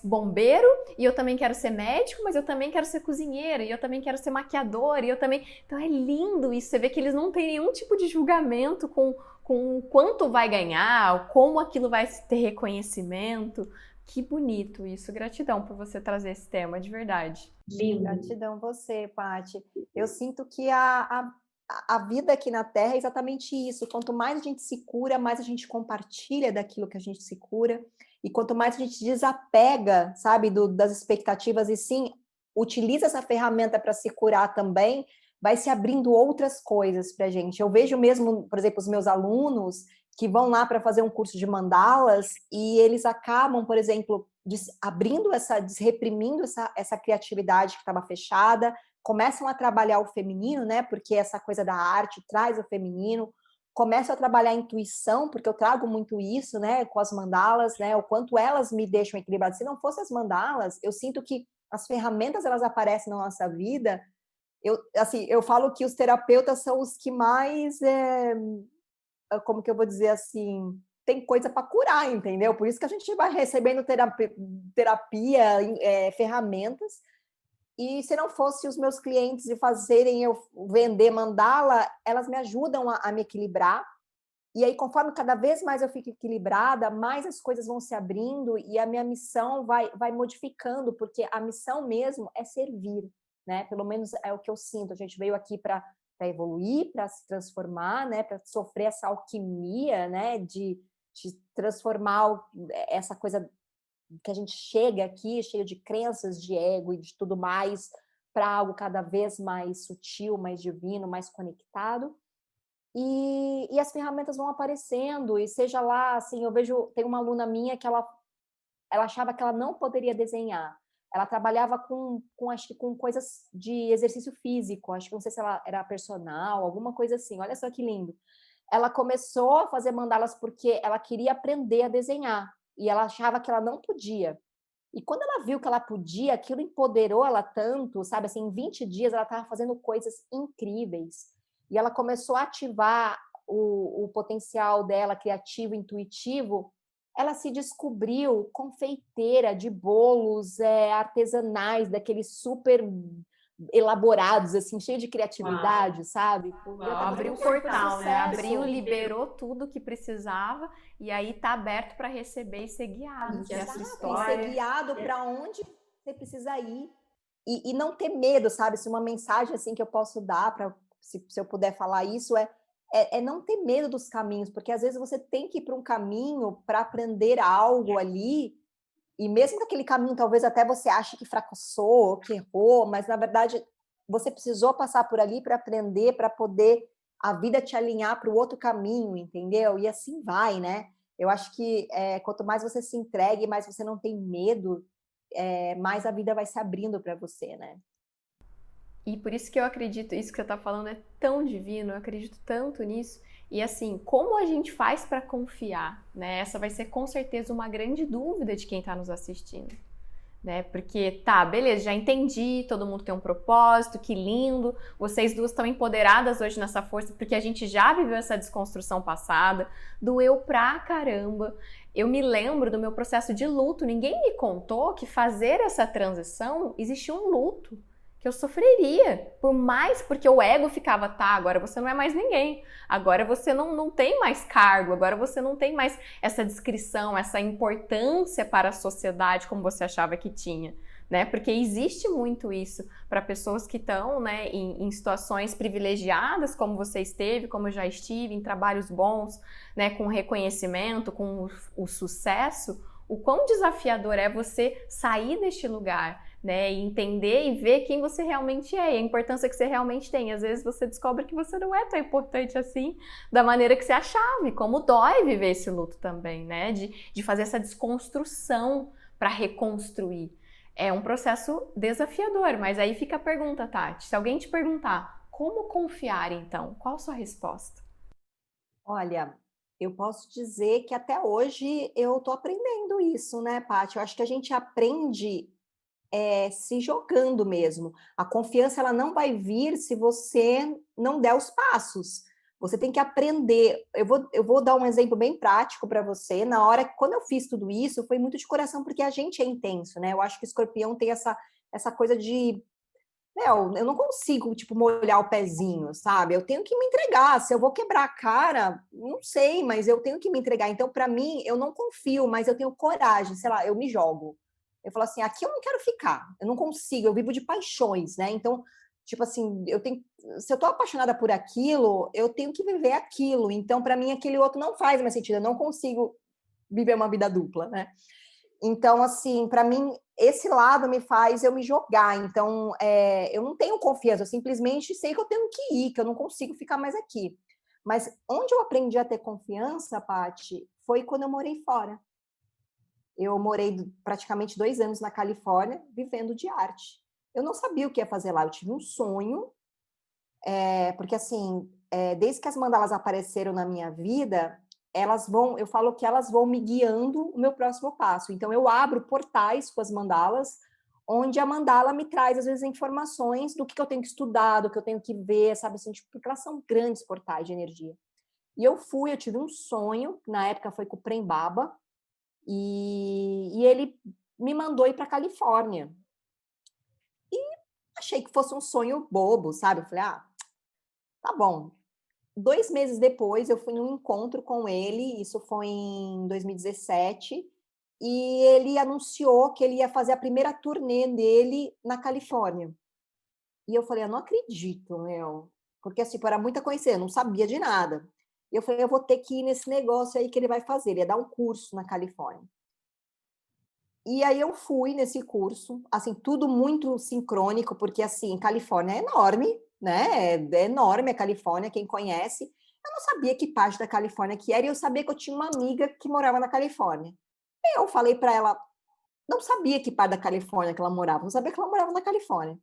[SPEAKER 1] bombeiro, e eu também quero ser médico, mas eu também quero ser cozinheira, e eu também quero ser maquiadora, e eu também... Então é lindo isso, você vê que eles não têm nenhum tipo de julgamento com com quanto vai ganhar, como aquilo vai ter reconhecimento. Que bonito isso. Gratidão por você trazer esse tema, de verdade.
[SPEAKER 3] Lindo.
[SPEAKER 2] Gratidão você, Paty. Eu sinto que a vida aqui na Terra é exatamente isso. Quanto mais a gente se cura, mais a gente compartilha daquilo que a gente se cura. E quanto mais a gente desapega, sabe, das expectativas e sim utiliza essa ferramenta para se curar também, vai se abrindo outras coisas para a gente. Eu vejo mesmo, por exemplo, os meus alunos que vão lá para fazer um curso de mandalas e eles acabam, por exemplo, reprimindo essa criatividade que estava fechada, começam a trabalhar o feminino, né? Porque essa coisa da arte traz o feminino, começam a trabalhar a intuição, porque eu trago muito isso, né? Com as mandalas, né? O quanto elas me deixam equilibradas. Se não fossem as mandalas, eu sinto que as ferramentas elas aparecem na nossa vida. Eu falo que os terapeutas são os que mais como que eu vou dizer assim, tem coisa para curar, entendeu? Por isso que a gente vai recebendo terapia ferramentas. E se não fosse os meus clientes e fazerem eu vender mandala, elas me ajudam a me equilibrar. E aí, conforme cada vez mais eu fico equilibrada, mais as coisas vão se abrindo e a minha missão vai modificando, porque a missão mesmo é servir, né? Pelo menos é o que eu sinto. A gente veio aqui para evoluir, para se transformar, né? Para sofrer essa alquimia, né? De transformar essa coisa que a gente chega aqui cheio de crenças, de ego e de tudo mais, para algo cada vez mais sutil, mais divino, mais conectado. E as ferramentas vão aparecendo, e seja lá, assim, eu vejo, tem uma aluna minha que ela achava que ela não poderia desenhar. Ela trabalhava acho que com coisas de exercício físico, acho que não sei se ela era personal, alguma coisa assim, olha só que lindo. Ela começou a fazer mandalas porque ela queria aprender a desenhar, e ela achava que ela não podia. E quando ela viu que ela podia, aquilo empoderou ela tanto, sabe? Assim, em 20 dias ela estava fazendo coisas incríveis. E ela começou a ativar o potencial dela, criativo, intuitivo. Ela se descobriu confeiteira de bolos artesanais, daqueles super elaborados, assim, cheio de criatividade, sabe?
[SPEAKER 1] Abriu o portal, né? Abriu, liberou tudo que precisava e aí tá aberto para receber e ser guiado.
[SPEAKER 2] E ser guiado para onde você precisa ir. E não ter medo, sabe? Se uma mensagem assim que eu posso dar, se eu puder falar isso, é não ter medo dos caminhos, porque às vezes você tem que ir para um caminho para aprender algo ali, e mesmo que aquele caminho talvez até você ache que fracassou, que errou, mas na verdade você precisou passar por ali para aprender, para poder a vida te alinhar para o outro caminho, entendeu? E assim vai, né? Eu acho que quanto mais você se entregue, mais você não tem medo, mais a vida vai se abrindo para você, né?
[SPEAKER 1] E por isso que eu acredito, isso que você está falando é tão divino, eu acredito tanto nisso. E assim, como a gente faz para confiar, né? Essa vai ser com certeza uma grande dúvida de quem está nos assistindo, né? Porque tá, beleza, já entendi, todo mundo tem um propósito, que lindo. Vocês duas estão empoderadas hoje nessa força, porque a gente já viveu essa desconstrução passada, doeu pra caramba. Eu me lembro do meu processo de luto, ninguém me contou que fazer essa transição existia um luto. Que eu sofreria, porque o ego ficava, tá, agora você não é mais ninguém, agora você não tem mais cargo, agora você não tem mais essa descrição, essa importância para a sociedade como você achava que tinha, né? Porque existe muito isso para pessoas que estão, né, em situações privilegiadas, como você esteve, como eu já estive, em trabalhos bons, né, com reconhecimento, com o sucesso. O quão desafiador é você sair deste lugar, né, e entender e ver quem você realmente é, e a importância que você realmente tem. Às vezes você descobre que você não é tão importante assim, da maneira que você achava, e como dói viver esse luto também, né, de fazer essa desconstrução para reconstruir. É um processo desafiador, mas aí fica a pergunta, Tati, se alguém te perguntar, como confiar então? Qual a sua resposta?
[SPEAKER 2] Olha, eu posso dizer que até hoje eu estou aprendendo isso, né, Paty? Eu acho que a gente aprende se jogando mesmo. A confiança ela não vai vir se você não der os passos. Você tem que aprender. Eu vou dar um exemplo bem prático para você. Quando eu fiz tudo isso, foi muito de coração, porque a gente é intenso, né? Eu acho que o escorpião tem essa coisa de eu não consigo, tipo, molhar o pezinho, sabe? Eu tenho que me entregar. Se eu vou quebrar a cara, não sei, mas eu tenho que me entregar. Então, para mim, eu não confio, mas eu tenho coragem, sei lá, eu me jogo. Eu falo assim, aqui eu não quero ficar. Eu não consigo, eu vivo de paixões, né? Então, tipo assim, se eu tô apaixonada por aquilo, eu tenho que viver aquilo. Então, para mim, aquele outro não faz mais sentido. Eu não consigo viver uma vida dupla, né? Então, assim, para mim, esse lado me faz eu me jogar. Então, eu não tenho confiança, eu simplesmente sei que eu tenho que ir, que eu não consigo ficar mais aqui. Mas onde eu aprendi a ter confiança, Paty, foi quando eu morei fora. Eu morei praticamente 2 anos na Califórnia, vivendo de arte. Eu não sabia o que ia fazer lá, eu tive um sonho, porque assim, desde que as mandalas apareceram na minha vida, eu falo que elas vão me guiando o meu próximo passo. Então, eu abro portais com as mandalas, onde a mandala me traz, às vezes, informações do que eu tenho que estudar, do que eu tenho que ver, sabe assim, tipo, porque elas são grandes portais de energia. E eu tive um sonho, na época foi com o Prem Baba, e ele me mandou ir para Califórnia. E achei que fosse um sonho bobo, sabe? Eu falei, tá bom. 2 meses depois, eu fui num encontro com ele, isso foi em 2017, e ele anunciou que ele ia fazer a primeira turnê dele na Califórnia. E eu falei, eu não acredito, meu. Porque, assim, era muita coincidência, eu não sabia de nada. E eu falei, eu vou ter que ir nesse negócio aí que ele vai fazer, ele ia dar um curso na Califórnia. E aí eu fui nesse curso, assim, tudo muito sincrônico, porque, assim, Califórnia é enorme, né? É enorme a Califórnia, quem conhece. Eu não sabia que parte da Califórnia que era, e eu sabia que eu tinha uma amiga que morava na Califórnia. Eu falei para ela, não sabia que parte da Califórnia que ela morava, não sabia que ela morava na Califórnia.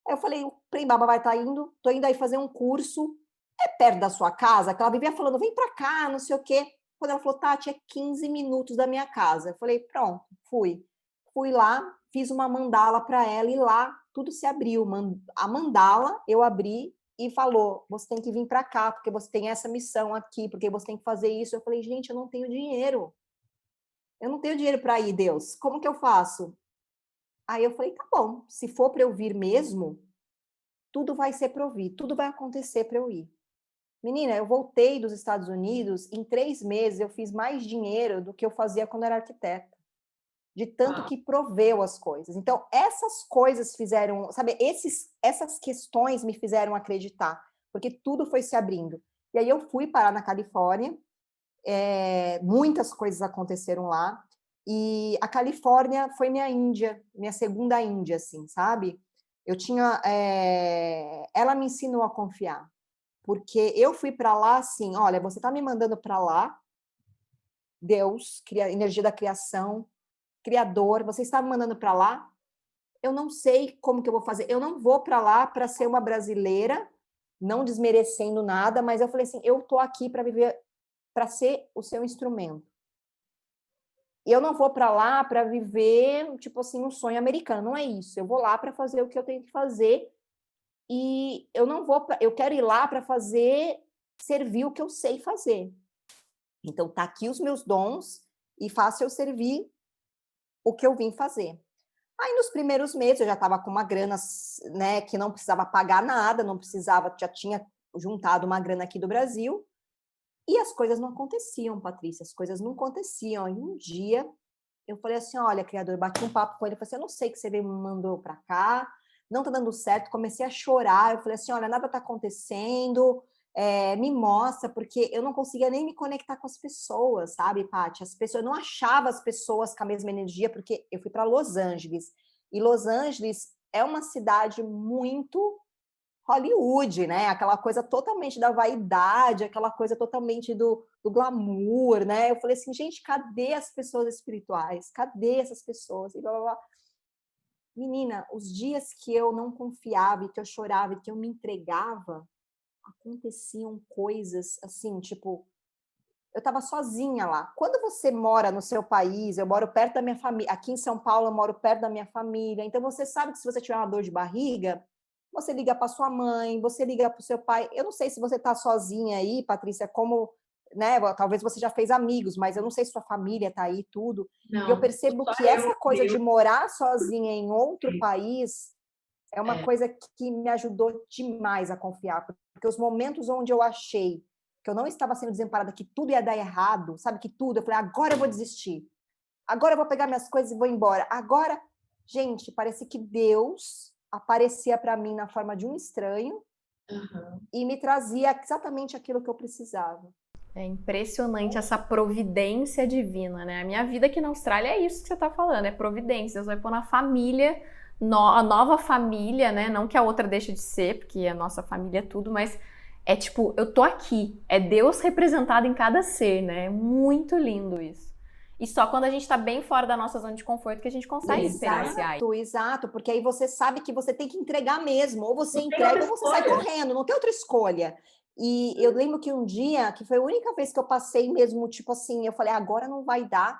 [SPEAKER 2] Aí eu falei, o Prembaba vai estar indo, tô indo aí fazer um curso, é perto da sua casa? Que ela vivia falando, vem para cá, não sei o quê. Quando ela falou, Tati, é 15 minutos da minha casa. Eu falei, pronto, fui. Fui lá, fiz uma mandala para ela e lá tudo se abriu. A mandala eu abri e falou: você tem que vir para cá, porque você tem essa missão aqui, porque você tem que fazer isso. Eu falei, gente, eu não tenho dinheiro. Eu não tenho dinheiro para ir, Deus. Como que eu faço? Aí eu falei, tá bom, se for para eu vir mesmo, tudo vai ser para eu vir, tudo vai acontecer para eu ir. Menina, eu voltei dos Estados Unidos, em 3 meses eu fiz mais dinheiro do que eu fazia quando era arquiteta. De tanto que proveu as coisas. Então, essas coisas fizeram, sabe, essas questões me fizeram acreditar, porque tudo foi se abrindo. E aí eu fui parar na Califórnia, muitas coisas aconteceram lá, e a Califórnia foi minha Índia, minha segunda Índia, assim, sabe? Ela me ensinou a confiar, porque eu fui para lá assim, olha, você está me mandando para lá, Deus, energia da criação, criador, você está me mandando para lá, eu não sei como que eu vou fazer, eu não vou para lá para ser uma brasileira, não desmerecendo nada, mas eu falei assim, eu tô aqui para viver, para ser o seu instrumento. E eu não vou para lá para viver, tipo assim, um sonho americano, não é isso. Eu vou lá para fazer o que eu tenho que fazer e eu não vou, eu quero ir lá para servir o que eu sei fazer. Então tá aqui os meus dons e faça eu servir o que eu vim fazer. Aí, nos primeiros meses, eu já estava com uma grana, né, que não precisava pagar nada, não precisava, já tinha juntado uma grana aqui do Brasil, e as coisas não aconteciam, Patrícia, as coisas não aconteciam. Aí, um dia, eu falei assim, olha, criador, bati um papo com ele, falei assim, eu não sei que você me mandou para cá, não tá dando certo, comecei a chorar, eu falei assim, olha, nada tá acontecendo, me mostra, porque eu não conseguia nem me conectar com as pessoas, sabe, Paty? Eu não achava as pessoas com a mesma energia, porque eu fui para Los Angeles, e Los Angeles é uma cidade muito Hollywood, né? Aquela coisa totalmente da vaidade, aquela coisa totalmente do glamour, né? Eu falei assim, gente, cadê as pessoas espirituais? Cadê essas pessoas? E blá, blá, blá. Menina, os dias que eu não confiava, e que eu chorava, e que eu me entregava, aconteciam coisas assim, tipo, eu estava sozinha lá. Quando você mora no seu país, eu moro perto da minha família, aqui em São Paulo eu moro perto da minha família, então você sabe que se você tiver uma dor de barriga, você liga para sua mãe, você liga para o seu pai. Eu não sei se você está sozinha aí, Patrícia, como, né? Talvez você já fez amigos, mas eu não sei se sua família está aí tudo.
[SPEAKER 3] Não,
[SPEAKER 2] e eu percebo que essa coisa de morar sozinha em outro
[SPEAKER 3] Sim.
[SPEAKER 2] país É uma coisa que me ajudou demais a confiar, porque os momentos onde eu achei que eu não estava sendo desamparada, que tudo ia dar errado, sabe, que tudo, eu falei, agora eu vou desistir. Agora eu vou pegar minhas coisas e vou embora. Agora, gente, parece que Deus aparecia para mim na forma de um estranho e me trazia exatamente aquilo que eu precisava.
[SPEAKER 1] É impressionante essa providência divina, né? A minha vida aqui na Austrália é isso que você tá falando, é providência. Deus vai pôr na família, a nova família, né? Não que a outra deixe de ser, porque a nossa família é tudo, mas é tipo, eu tô aqui. É Deus representado em cada ser, né? É muito lindo isso. E só quando a gente tá bem fora da nossa zona de conforto que a gente consegue experienciar isso.
[SPEAKER 2] Exato, porque aí você sabe que você tem que entregar mesmo, ou você
[SPEAKER 3] Não tem
[SPEAKER 2] entrega
[SPEAKER 3] outra
[SPEAKER 2] ou você sai
[SPEAKER 3] escolha.
[SPEAKER 2] correndo, não tem outra escolha. E eu lembro que um dia, que foi a única vez que eu passei mesmo, tipo assim, eu falei, agora não vai dar,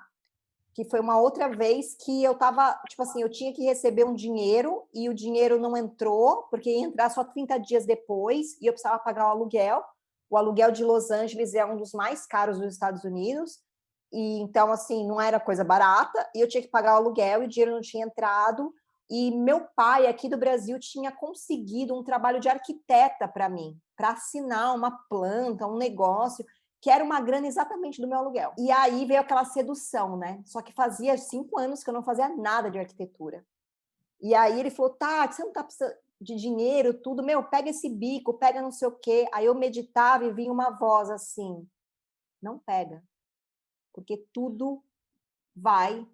[SPEAKER 2] que foi uma outra vez que eu tava, tipo assim, eu tinha que receber um dinheiro e o dinheiro não entrou, porque ia entrar só 30 dias depois e eu precisava pagar o aluguel. O aluguel de Los Angeles é um dos mais caros dos Estados Unidos. E então, assim, não era coisa barata, e eu tinha que pagar o aluguel e o dinheiro não tinha entrado. E meu pai, aqui do Brasil, tinha conseguido um trabalho de arquiteta para mim, para assinar uma planta, um negócio, que era uma grana exatamente do meu aluguel. E aí veio aquela sedução, né? Só que fazia 5 anos que eu não fazia nada de arquitetura. E aí ele falou, tá, você não tá precisando de dinheiro, tudo, meu, pega esse bico, pega não sei o quê. Aí eu meditava e vinha uma voz assim, não pega, porque tudo vai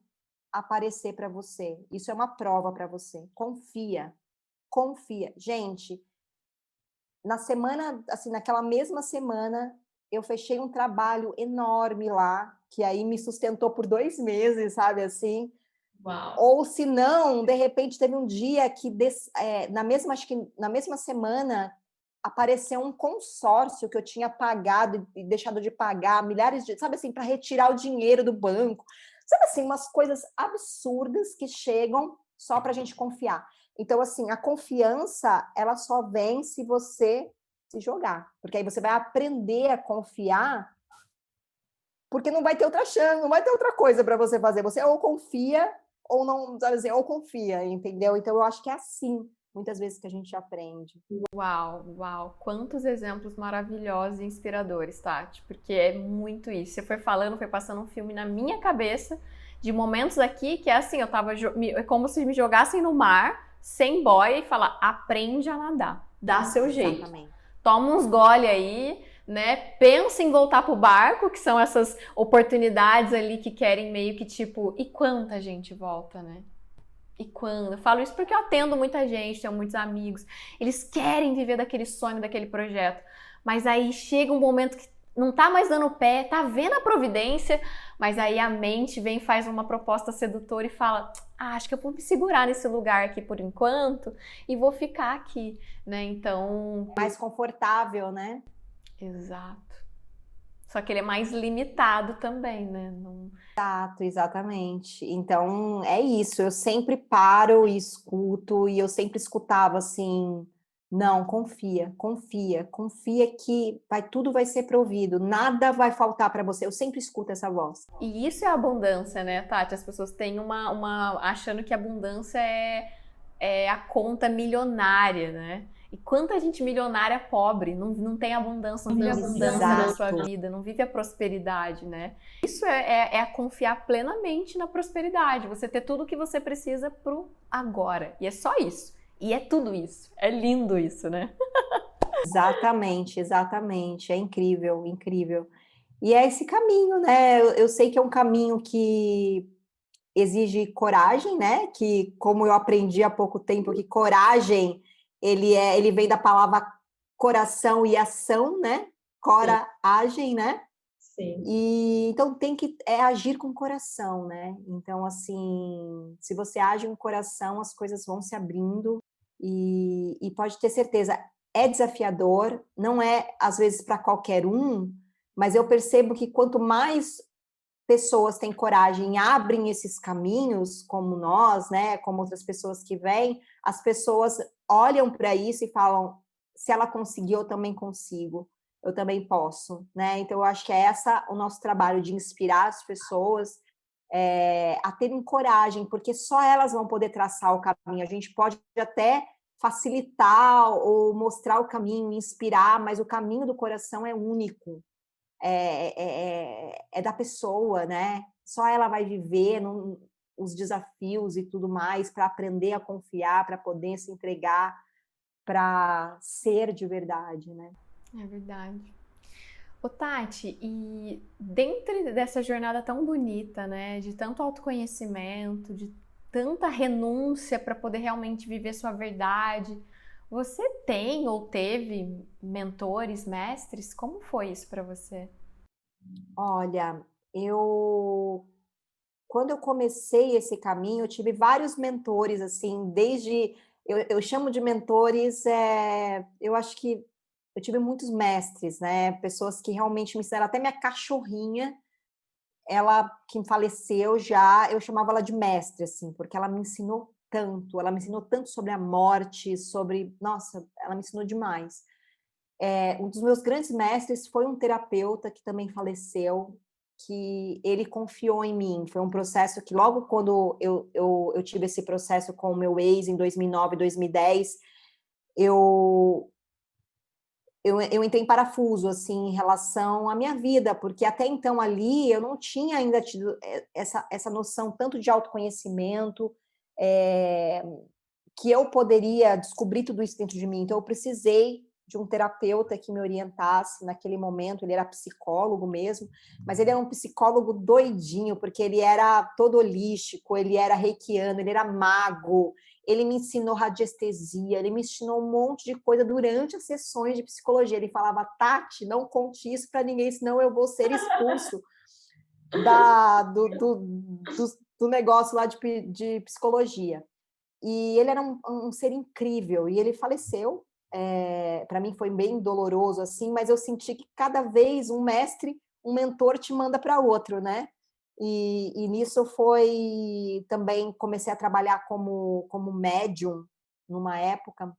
[SPEAKER 2] aparecer para você. Isso é uma prova para você. Confia. Confia. Gente, na semana, assim, naquela mesma semana, eu fechei um trabalho enorme lá, que aí me sustentou por 2 meses, sabe, assim.
[SPEAKER 3] Uau.
[SPEAKER 2] Ou se não, de repente teve um dia que, acho que na mesma semana, apareceu um consórcio que eu tinha pagado e deixado de pagar, milhares de, sabe assim, para retirar o dinheiro do banco. Sabe assim, umas coisas absurdas que chegam só para a gente confiar. Então, assim, a confiança, ela só vem se você se jogar. Porque aí você vai aprender a confiar, porque não vai ter outra chance, não vai ter outra coisa para você fazer. Você ou confia ou não, sabe assim, ou confia, entendeu? Então, eu acho que é assim, muitas vezes, que a gente aprende.
[SPEAKER 1] Uau, uau, quantos exemplos maravilhosos e inspiradores, Tati, porque é muito isso. Você foi falando, foi passando um filme na minha cabeça de momentos aqui que é assim, eu tava é como se me jogassem no mar, sem boia e falar, aprende a nadar, dá seu jeito.
[SPEAKER 2] Exatamente.
[SPEAKER 1] Toma uns gole aí, né? Pensa em voltar pro barco, que são essas oportunidades ali que querem meio que tipo, e quanta gente volta, né? E quando? Eu falo isso porque eu atendo muita gente, tenho muitos amigos. Eles querem viver daquele sonho, daquele projeto. Mas aí chega um momento que não tá mais dando pé, tá vendo a providência, mas aí a mente vem e faz uma proposta sedutora e fala, acho que eu vou me segurar nesse lugar aqui por enquanto e vou ficar aqui, né? Então...
[SPEAKER 2] Mais confortável, né?
[SPEAKER 1] Exato. Só que ele é mais limitado também, né? Não...
[SPEAKER 2] Exato, exatamente. Então, é isso. Eu sempre paro e escuto, e eu sempre escutava assim, não, confia, confia, confia que tudo vai ser provido, nada vai faltar para você. Eu sempre escuto essa voz.
[SPEAKER 1] E isso é abundância, né, Tati? As pessoas têm achando que abundância é a conta milionária, né? E quanta gente milionária pobre, não tem abundância, não vive a abundância na sua vida, não vive a prosperidade, né? Isso é a confiar plenamente na prosperidade, você ter tudo o que você precisa pro agora. E é só isso. E é tudo isso. É lindo isso, né?
[SPEAKER 2] Exatamente, exatamente. É incrível, incrível. E é esse caminho, né? Eu sei que é um caminho que exige coragem, né? Que, como eu aprendi há pouco tempo, que coragem, ele vem da palavra coração e ação, né? Coragem, né?
[SPEAKER 3] Sim.
[SPEAKER 2] E então tem que agir com o coração, né? Então, assim, se você age com o coração, as coisas vão se abrindo e pode ter certeza, é desafiador, não é às vezes para qualquer um, mas eu percebo que quanto mais pessoas têm coragem e abrem esses caminhos, como nós, né, como outras pessoas que vêm, as pessoas olham para isso e falam, se ela conseguiu, eu também consigo, eu também posso, né? Então, eu acho que é o nosso trabalho de inspirar as pessoas a terem coragem, porque só elas vão poder traçar o caminho. A gente pode até facilitar ou mostrar o caminho, inspirar, mas o caminho do coração é único, é da pessoa, né? Só ela vai viver os desafios e tudo mais para aprender a confiar, para poder se entregar, para ser de verdade, né?
[SPEAKER 1] É verdade. Ô, Tati, e dentro dessa jornada tão bonita, né, de tanto autoconhecimento, de tanta renúncia para poder realmente viver sua verdade, você tem ou teve mentores, mestres? Como foi isso para você?
[SPEAKER 2] Olha, quando eu comecei esse caminho, eu tive vários mentores, assim, desde eu chamo de mentores, eu acho que eu tive muitos mestres, né? Pessoas que realmente me ensinaram, até minha cachorrinha, ela que faleceu já, eu chamava ela de mestre, assim, porque ela me ensinou tanto sobre a morte, nossa, ela me ensinou demais. Um dos meus grandes mestres foi um terapeuta que também faleceu, que ele confiou em mim. Foi um processo que logo quando eu tive esse processo com o meu ex em 2009, 2010, eu eu entrei em parafuso, assim, em relação à minha vida, porque até então ali eu não tinha ainda tido essa noção tanto de autoconhecimento, é, que eu poderia descobrir tudo isso dentro de mim. Então, eu precisei de um terapeuta que me orientasse naquele momento. Ele era psicólogo mesmo, mas ele era um psicólogo doidinho, porque ele era todo holístico, ele era reikiano, ele era mago, ele me ensinou radiestesia, ele me ensinou um monte de coisa durante as sessões de psicologia. Ele falava, Tati, não conte isso para ninguém, senão eu vou ser expulso do negócio lá de psicologia. E ele era um ser incrível, e ele faleceu. Para mim foi bem doloroso, assim, mas eu senti que cada vez um mestre, um mentor te manda para outro, né? E nisso foi também comecei a trabalhar como médium numa época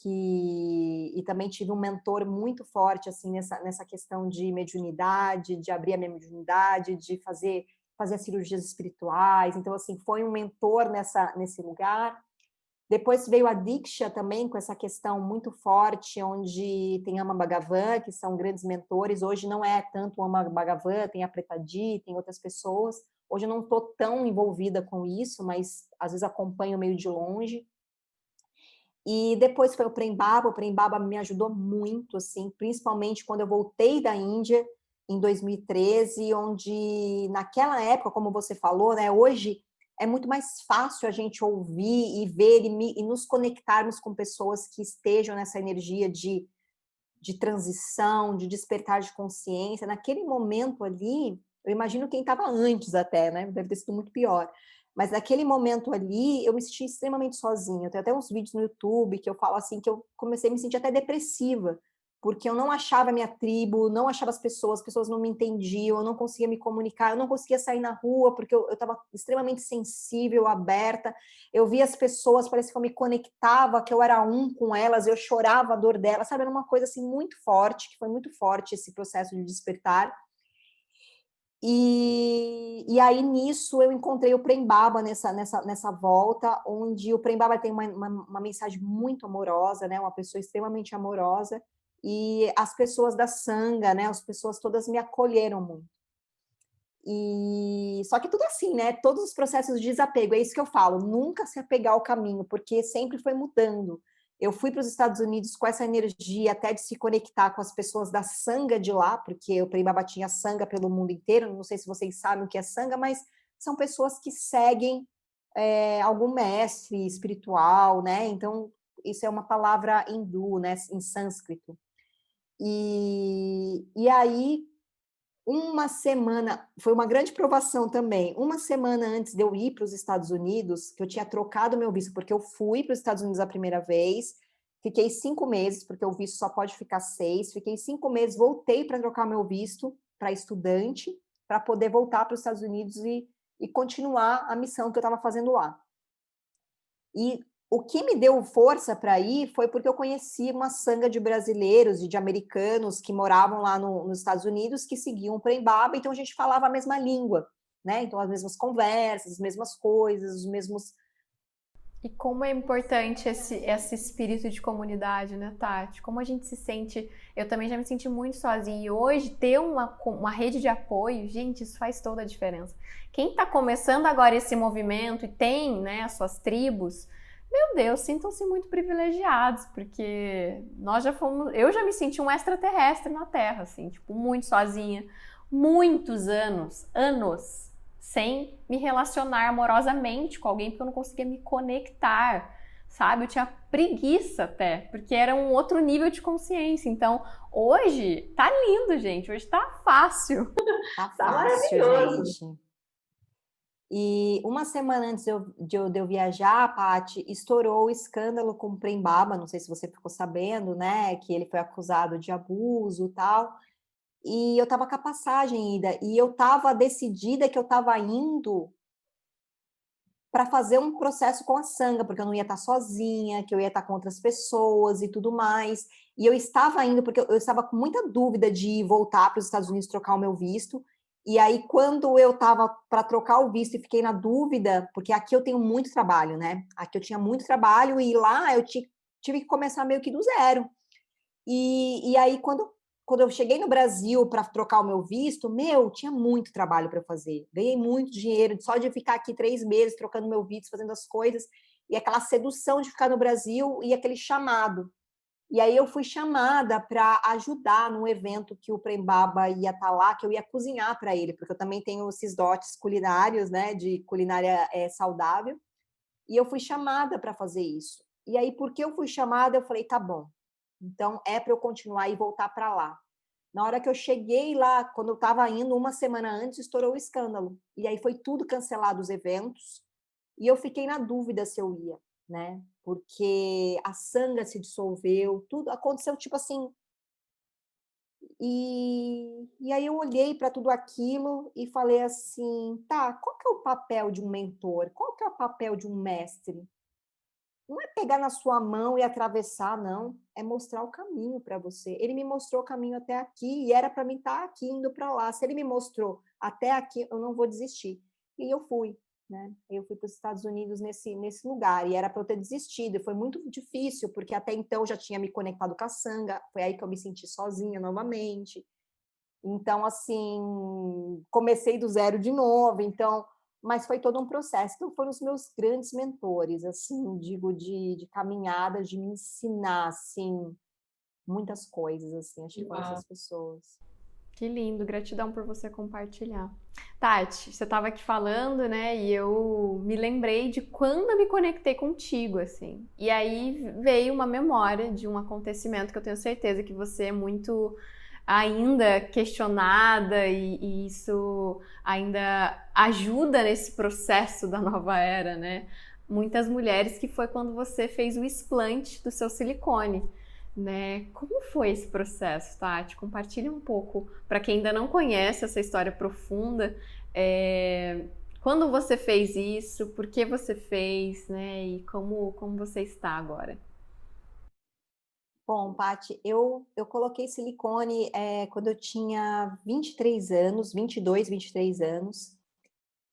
[SPEAKER 2] e também tive um mentor muito forte assim nessa questão de mediunidade, de abrir a minha mediunidade, de fazer as cirurgias espirituais. Então assim, foi um mentor nesse lugar. Depois veio a Diksha também, com essa questão muito forte, onde tem Ama Bhagavan, que são grandes mentores. Hoje não é tanto o Ama Bhagavan, tem a Preta-Di, tem outras pessoas. Hoje eu não estou tão envolvida com isso, mas às vezes acompanho meio de longe. E depois foi o Prem Baba me ajudou muito, assim, principalmente quando eu voltei da Índia em 2013, onde naquela época, como você falou, né, hoje é muito mais fácil a gente ouvir e ver e nos conectarmos com pessoas que estejam nessa energia de transição, de despertar de consciência. Naquele momento ali, eu imagino quem estava antes até, né? Deve ter sido muito pior. Mas naquele momento ali, eu me senti extremamente sozinha. Eu tenho até uns vídeos no YouTube que eu falo assim, que eu comecei a me sentir até depressiva, porque eu não achava a minha tribo, não achava as pessoas não me entendiam, eu não conseguia me comunicar, eu não conseguia sair na rua, porque eu estava extremamente sensível, aberta. Eu via as pessoas, parece que eu me conectava, que eu era um com elas, eu chorava a dor delas, sabe? Era uma coisa assim muito forte, que foi muito forte esse processo de despertar. E aí, nisso, eu encontrei o Prem Baba nessa volta, onde o Prem Baba tem uma mensagem muito amorosa, né? Uma pessoa extremamente amorosa, e as pessoas da Sangha, né? As pessoas todas me acolheram muito. E só que tudo assim, né? Todos os processos de desapego, é isso que eu falo, nunca se apegar ao caminho, porque sempre foi mudando. Eu fui para os Estados Unidos com essa energia até de se conectar com as pessoas da Sangha de lá, porque o Prem Baba tinha Sangha pelo mundo inteiro. Não sei se vocês sabem o que é Sangha, mas são pessoas que seguem algum mestre espiritual, né? Então, isso é uma palavra hindu, né? Em sânscrito. E aí, uma semana, foi uma grande provação também. Uma semana antes de eu ir para os Estados Unidos, que eu tinha trocado meu visto, porque eu fui para os Estados Unidos a primeira vez, fiquei 5 meses, porque o visto só pode ficar 6, fiquei 5 meses, voltei para trocar meu visto para estudante, para poder voltar para os Estados Unidos e continuar a missão que eu estava fazendo lá. E o que me deu força para ir foi porque eu conheci uma sanga de brasileiros e de americanos que moravam lá nos Estados Unidos, que seguiam o Prem Baba, então a gente falava a mesma língua, né? Então as mesmas conversas, as mesmas coisas, os mesmos
[SPEAKER 1] E como é importante esse espírito de comunidade, né, Tati? Como a gente se sente. Eu também já me senti muito sozinha. E hoje, ter uma rede de apoio, gente, isso faz toda a diferença. Quem está começando agora esse movimento e tem, né, as suas tribos, meu Deus, sintam-se muito privilegiados, porque nós já fomos. Eu já me senti um extraterrestre na Terra, assim, tipo, muito sozinha. Muitos anos sem me relacionar amorosamente com alguém, porque eu não conseguia me conectar, sabe? Eu tinha preguiça até, porque era um outro nível de consciência. Então, hoje tá lindo, gente. Hoje tá fácil.
[SPEAKER 2] Tá
[SPEAKER 3] Tá
[SPEAKER 2] fácil,
[SPEAKER 3] maravilhoso.
[SPEAKER 2] gente. E uma semana antes de eu viajar, Paty, estourou o escândalo com o Prembaba, não sei se você ficou sabendo, né? Que ele foi acusado de abuso e tal. E eu tava com a passagem ida, e eu tava decidida que eu tava indo para fazer um processo com a Sanga, porque eu não ia estar sozinha, que eu ia estar com outras pessoas e tudo mais. E eu estava indo porque eu estava com muita dúvida de voltar para os Estados Unidos trocar o meu visto. E aí, quando eu estava para trocar o visto e fiquei na dúvida, porque aqui eu tenho muito trabalho, né? Aqui eu tinha muito trabalho e lá eu tive que começar meio que do zero. E aí, quando eu cheguei no Brasil para trocar o meu visto, tinha muito trabalho para fazer. Ganhei muito dinheiro só de ficar aqui 3 meses trocando meu visto, fazendo as coisas. E aquela sedução de ficar no Brasil e aquele chamado. E aí eu fui chamada para ajudar num evento que o Prembaba ia estar lá, que eu ia cozinhar para ele, porque eu também tenho esses dotes culinários, né, de culinária saudável. E eu fui chamada para fazer isso. E aí, porque eu fui chamada, eu falei, tá bom. Então, é para eu continuar e voltar para lá. Na hora que eu cheguei lá, quando eu estava indo, uma semana antes, estourou o escândalo. E aí foi tudo cancelado os eventos. E eu fiquei na dúvida se eu ia, né? Porque a Sanga se dissolveu, tudo aconteceu tipo assim. E aí eu olhei para tudo aquilo e falei assim, tá, qual que é o papel de um mentor? Qual que é o papel de um mestre? Não é pegar na sua mão e atravessar, não. É mostrar o caminho para você. Ele me mostrou o caminho até aqui e era para mim estar aqui indo para lá. Se ele me mostrou até aqui, eu não vou desistir. E eu fui, né? Eu fui para os Estados Unidos nesse lugar e era para eu ter desistido. E foi muito difícil porque até então eu já tinha me conectado com a Sanga. Foi aí que eu me senti sozinha novamente. Então, assim, comecei do zero de novo. Então, mas foi todo um processo. Então, foram os meus grandes mentores, assim, digo, de caminhada, de me ensinar, assim, muitas coisas, assim, acho que foram
[SPEAKER 3] Uau.
[SPEAKER 2] essas pessoas.
[SPEAKER 1] Que lindo, gratidão por você compartilhar. Tati, você estava aqui falando, né? E eu me lembrei de quando eu me conectei contigo, assim. E aí veio uma memória de um acontecimento que eu tenho certeza que você é muito ainda questionada e isso ainda ajuda nesse processo da nova era, né? Muitas mulheres que foi quando você fez o explante do seu silicone, né? Como foi esse processo, Tati? Compartilha um pouco para quem ainda não conhece essa história profunda. Quando você fez isso? Por que você fez, né? E como você está agora?
[SPEAKER 2] Bom, Paty, eu coloquei silicone quando eu tinha 23 anos, 22, 23 anos.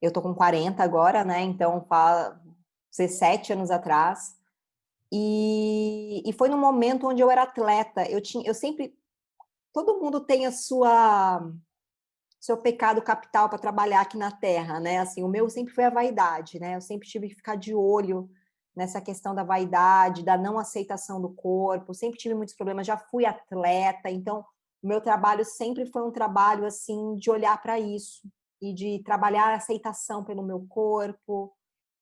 [SPEAKER 2] Eu tô com 40 agora, né? Então, faz 17 anos atrás. E foi no momento onde eu era atleta. Eu sempre. Todo mundo tem seu pecado capital para trabalhar aqui na Terra, né? Assim, o meu sempre foi a vaidade, né? Eu sempre tive que ficar de olho nessa questão da vaidade, da não aceitação do corpo. Sempre tive muitos problemas. Já fui atleta, então o meu trabalho sempre foi um trabalho assim de olhar para isso e de trabalhar a aceitação pelo meu corpo,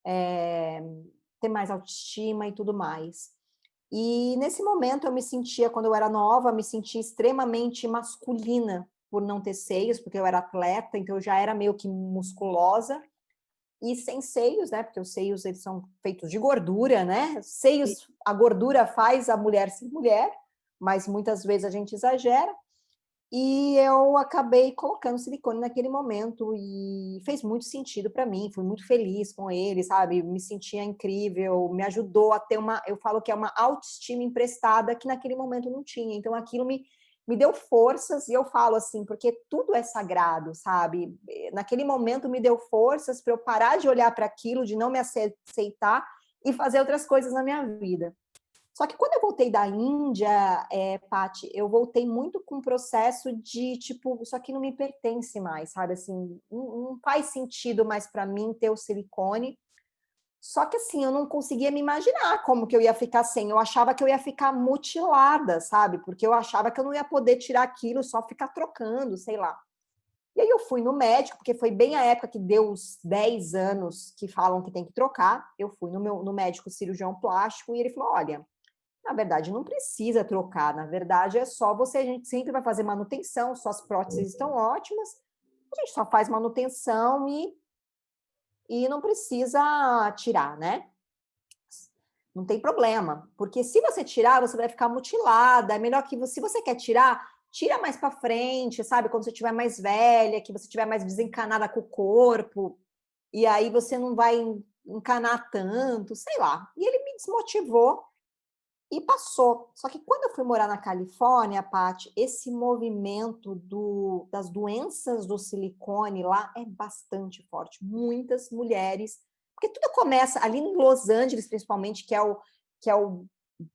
[SPEAKER 2] ter mais autoestima e tudo mais. E nesse momento eu me sentia, quando eu era nova, me sentia extremamente masculina por não ter seios, porque eu era atleta, então eu já era meio que musculosa e sem seios, né? Porque os seios eles são feitos de gordura, né? Seios, a gordura faz a mulher ser mulher, mas muitas vezes a gente exagera. E eu acabei colocando silicone naquele momento e fez muito sentido para mim, fui muito feliz com ele, sabe? Me sentia incrível, me ajudou a ter eu falo que é uma autoestima emprestada que naquele momento não tinha. Então aquilo me deu forças e eu falo assim, porque tudo é sagrado, sabe? Naquele momento me deu forças para eu parar de olhar para aquilo, de não me aceitar e fazer outras coisas na minha vida. Só que quando eu voltei da Índia, Paty, eu voltei muito com um processo de, tipo, isso aqui não me pertence mais, sabe? Assim, não faz sentido mais para mim ter o silicone. Só que, assim, eu não conseguia me imaginar como que eu ia ficar sem. Eu achava que eu ia ficar mutilada, sabe? Porque eu achava que eu não ia poder tirar aquilo, só ficar trocando, sei lá. E aí eu fui no médico, porque foi bem a época que deu os 10 anos que falam que tem que trocar. Eu fui no médico cirurgião plástico e ele falou, olha, na verdade, não precisa trocar. Na verdade, é só você, a gente sempre vai fazer manutenção, suas próteses estão ótimas, a gente só faz manutenção e não precisa tirar, né? Não tem problema, porque se você tirar, você vai ficar mutilada. É melhor que, se você quer tirar, tira mais para frente, sabe? Quando você estiver mais velha, que você estiver mais desencanada com o corpo, e aí você não vai encanar tanto, sei lá. E ele me desmotivou. E passou. Só que quando eu fui morar na Califórnia, Paty, esse movimento das doenças do silicone lá é bastante forte. Muitas mulheres, porque tudo começa ali em Los Angeles, principalmente, que é o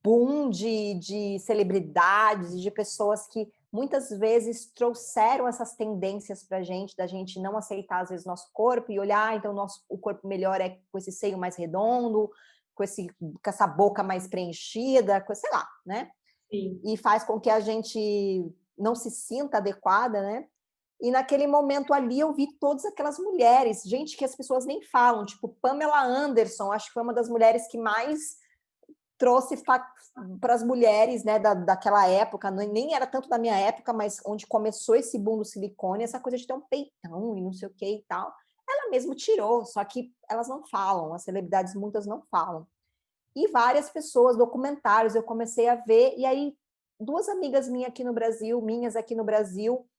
[SPEAKER 2] boom de celebridades e de pessoas que muitas vezes trouxeram essas tendências para a gente, da gente não aceitar, às vezes, nosso corpo e olhar, então, o corpo melhor é com esse seio mais redondo, com essa boca mais preenchida, sei lá, né?
[SPEAKER 3] Sim.
[SPEAKER 2] E faz com que a gente não se sinta adequada, né? E naquele momento ali eu vi todas aquelas mulheres, gente que as pessoas nem falam, tipo Pamela Anderson, acho que foi uma das mulheres que mais trouxe para as mulheres, né, daquela época, nem era tanto da minha época, mas onde começou esse boom do silicone, essa coisa de ter um peitão e não sei o que e tal. Ela mesmo tirou, só que elas não falam, as celebridades muitas não falam. E várias pessoas, documentários, eu comecei a ver, e aí 2 amigas minhas aqui no Brasil,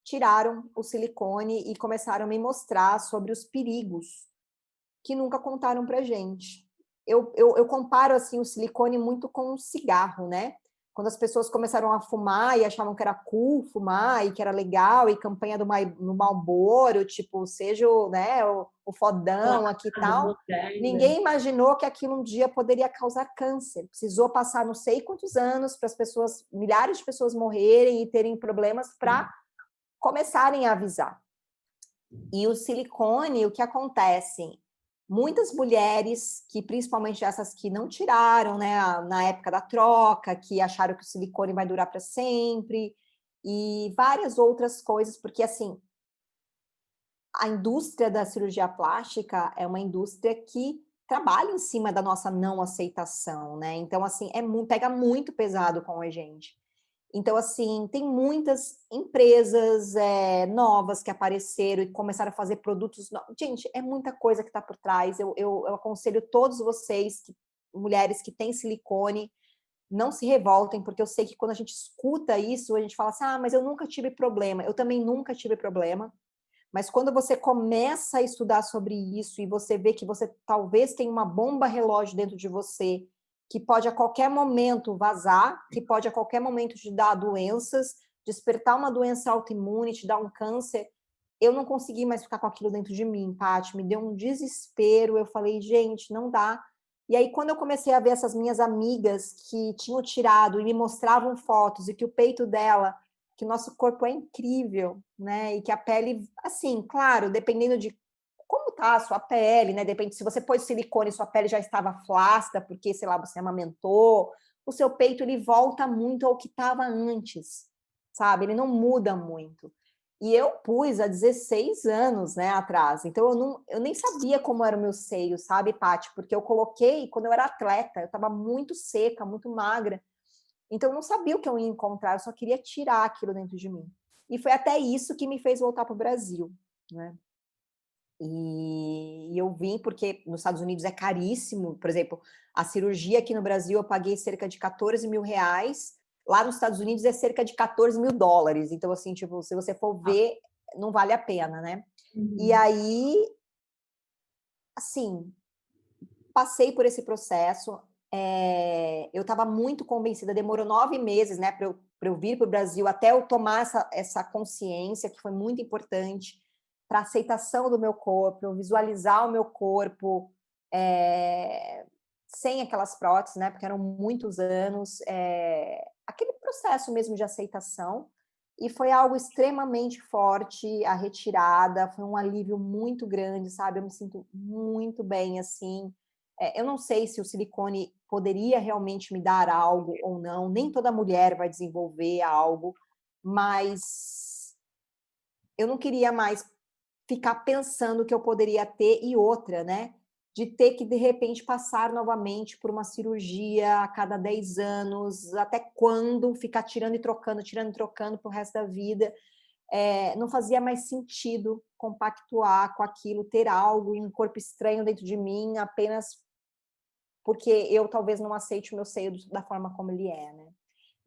[SPEAKER 2] tiraram o silicone e começaram a me mostrar sobre os perigos que nunca contaram pra gente. Eu comparo assim o silicone muito com um cigarro, né? Quando as pessoas começaram a fumar e achavam que era cool fumar e que era legal, e campanha no Marlboro, tipo, seja o fodão aqui e tal, ninguém imaginou que aquilo um dia poderia causar câncer. Precisou passar não sei quantos anos para as pessoas, milhares de pessoas morrerem e terem problemas para começarem a avisar. E o silicone, o que acontece? Muitas mulheres, que principalmente essas que não tiraram, né, na época da troca, que acharam que o silicone vai durar para sempre, e várias outras coisas, porque assim, a indústria da cirurgia plástica é uma indústria que trabalha em cima da nossa não aceitação, né? Então, assim, pega muito pesado com a gente. Então, assim, tem muitas empresas novas que apareceram e começaram a fazer produtos novos. Gente, é muita coisa que está por trás. Eu aconselho todos vocês, mulheres que têm silicone, não se revoltem, porque eu sei que quando a gente escuta isso, a gente fala assim, mas eu nunca tive problema. Eu também nunca tive problema. Mas quando você começa a estudar sobre isso e você vê que você talvez tenha uma bomba relógio dentro de você, que pode a qualquer momento vazar, que pode a qualquer momento te dar doenças, despertar uma doença autoimune, te dar um câncer, eu não consegui mais ficar com aquilo dentro de mim, Paty, me deu um desespero, eu falei, gente, não dá. E aí, quando eu comecei a ver essas minhas amigas que tinham tirado e me mostravam fotos e que o peito dela, que o nosso corpo é incrível, né? E que a pele, assim, claro, dependendo de como tá a sua pele, né? Depende, se você pôs silicone, sua pele já estava flácida, porque, sei lá, você amamentou, o seu peito, ele volta muito ao que estava antes, sabe? Ele não muda muito. E eu pus há 16 anos, né, atrás. Então, eu nem sabia como era o meu seio, sabe, Paty? Porque eu coloquei quando eu era atleta. Eu estava muito seca, muito magra. Então, eu não sabia o que eu ia encontrar. Eu só queria tirar aquilo dentro de mim. E foi até isso que me fez voltar para o Brasil, né? E eu vim porque nos Estados Unidos é caríssimo. Por exemplo, a cirurgia aqui no Brasil eu paguei cerca de 14 mil reais. Lá nos Estados Unidos é cerca de 14 mil dólares. Então, assim, tipo, se você for ver, não vale a pena, né? E aí, assim, passei por esse processo. Eu estava muito convencida. Demorou 9 meses, né, para eu vir para o Brasil, até eu tomar essa consciência, que foi muito importante para a aceitação do meu corpo, eu visualizar o meu corpo, sem aquelas próteses, né? Porque eram muitos anos, aquele processo mesmo de aceitação. E foi algo extremamente forte, a retirada, foi um alívio muito grande, sabe? Eu me sinto muito bem, assim. Eu não sei se o silicone poderia realmente me dar algo ou não, nem toda mulher vai desenvolver algo, mas eu não queria mais ficar pensando que eu poderia ter, e outra, né? De ter que, de repente, passar novamente por uma cirurgia a cada 10 anos, até quando ficar tirando e trocando pro resto da vida. Não fazia mais sentido compactuar com aquilo, ter algo, um corpo estranho dentro de mim, apenas porque eu talvez não aceite o meu seio da forma como ele é, né?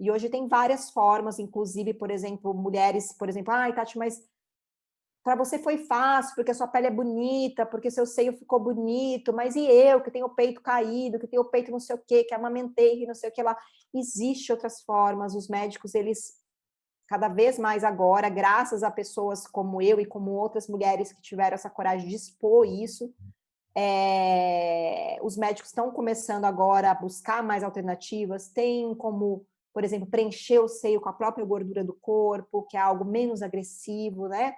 [SPEAKER 2] E hoje tem várias formas, inclusive, por exemplo, mulheres, por exemplo, ai, Tati, mas para você foi fácil, porque a sua pele é bonita, porque seu seio ficou bonito, mas e eu, que tenho o peito caído, que tenho o peito não sei o quê, que amamentei, que não sei o que lá. Existem outras formas, os médicos, eles, cada vez mais agora, graças a pessoas como eu e como outras mulheres que tiveram essa coragem de expor isso, os médicos estão começando agora a buscar mais alternativas, tem como, por exemplo, preencher o seio com a própria gordura do corpo, que é algo menos agressivo, né?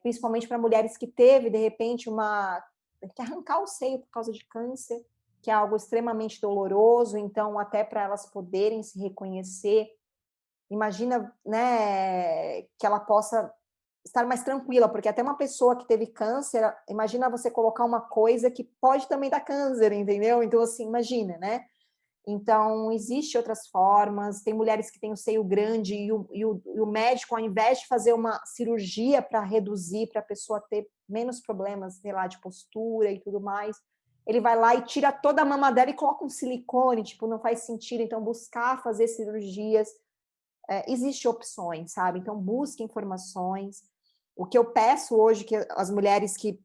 [SPEAKER 2] Principalmente para mulheres que teve, de repente, que arrancar o seio por causa de câncer, que é algo extremamente doloroso, então, até para elas poderem se reconhecer, imagina, né, que ela possa estar mais tranquila, porque até uma pessoa que teve câncer, imagina você colocar uma coisa que pode também dar câncer, entendeu? Então, assim, imagina, né? Então, existem outras formas, tem mulheres que têm o seio grande e o médico, ao invés de fazer uma cirurgia para reduzir, para a pessoa ter menos problemas, sei lá, de postura e tudo mais, ele vai lá e tira toda a mama dela e coloca um silicone, tipo, não faz sentido. Então, buscar fazer cirurgias, existem opções, sabe? Então, busque informações. O que eu peço hoje, que as mulheres que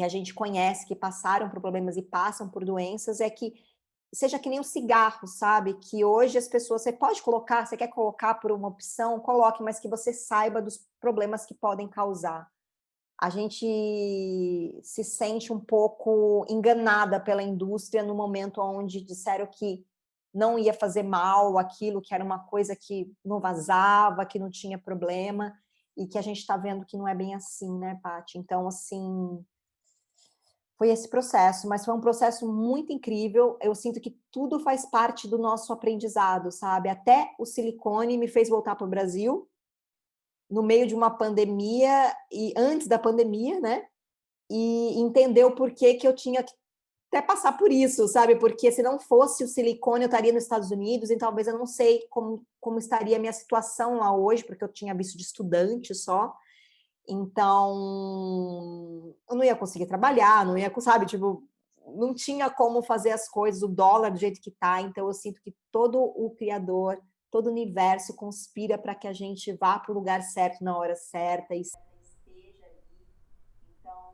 [SPEAKER 2] a gente conhece, que passaram por problemas e passam por doenças, é que seja que nem um cigarro, sabe? Que hoje as pessoas, você pode colocar, você quer colocar por uma opção, coloque, mas que você saiba dos problemas que podem causar. A gente se sente um pouco enganada pela indústria no momento onde disseram que não ia fazer mal aquilo, que era uma coisa que não vazava, que não tinha problema, e que a gente está vendo que não é bem assim, né, Paty? Então, assim, foi esse processo, mas foi um processo muito incrível. Eu sinto que tudo faz parte do nosso aprendizado, sabe? Até o silicone me fez voltar para o Brasil, no meio de uma pandemia, e antes da pandemia, né? E entender o porquê que eu tinha que até passar por isso, sabe? Porque se não fosse o silicone, eu estaria nos Estados Unidos, e talvez eu não sei como estaria a minha situação lá hoje, porque eu tinha visto de estudante só. Então, eu não ia conseguir trabalhar, não ia, sabe, tipo, não tinha como fazer as coisas, o dólar do jeito que tá. Então, eu sinto que todo o Criador, todo o universo conspira para que a gente vá para o lugar certo na hora certa e esteja ali. Então,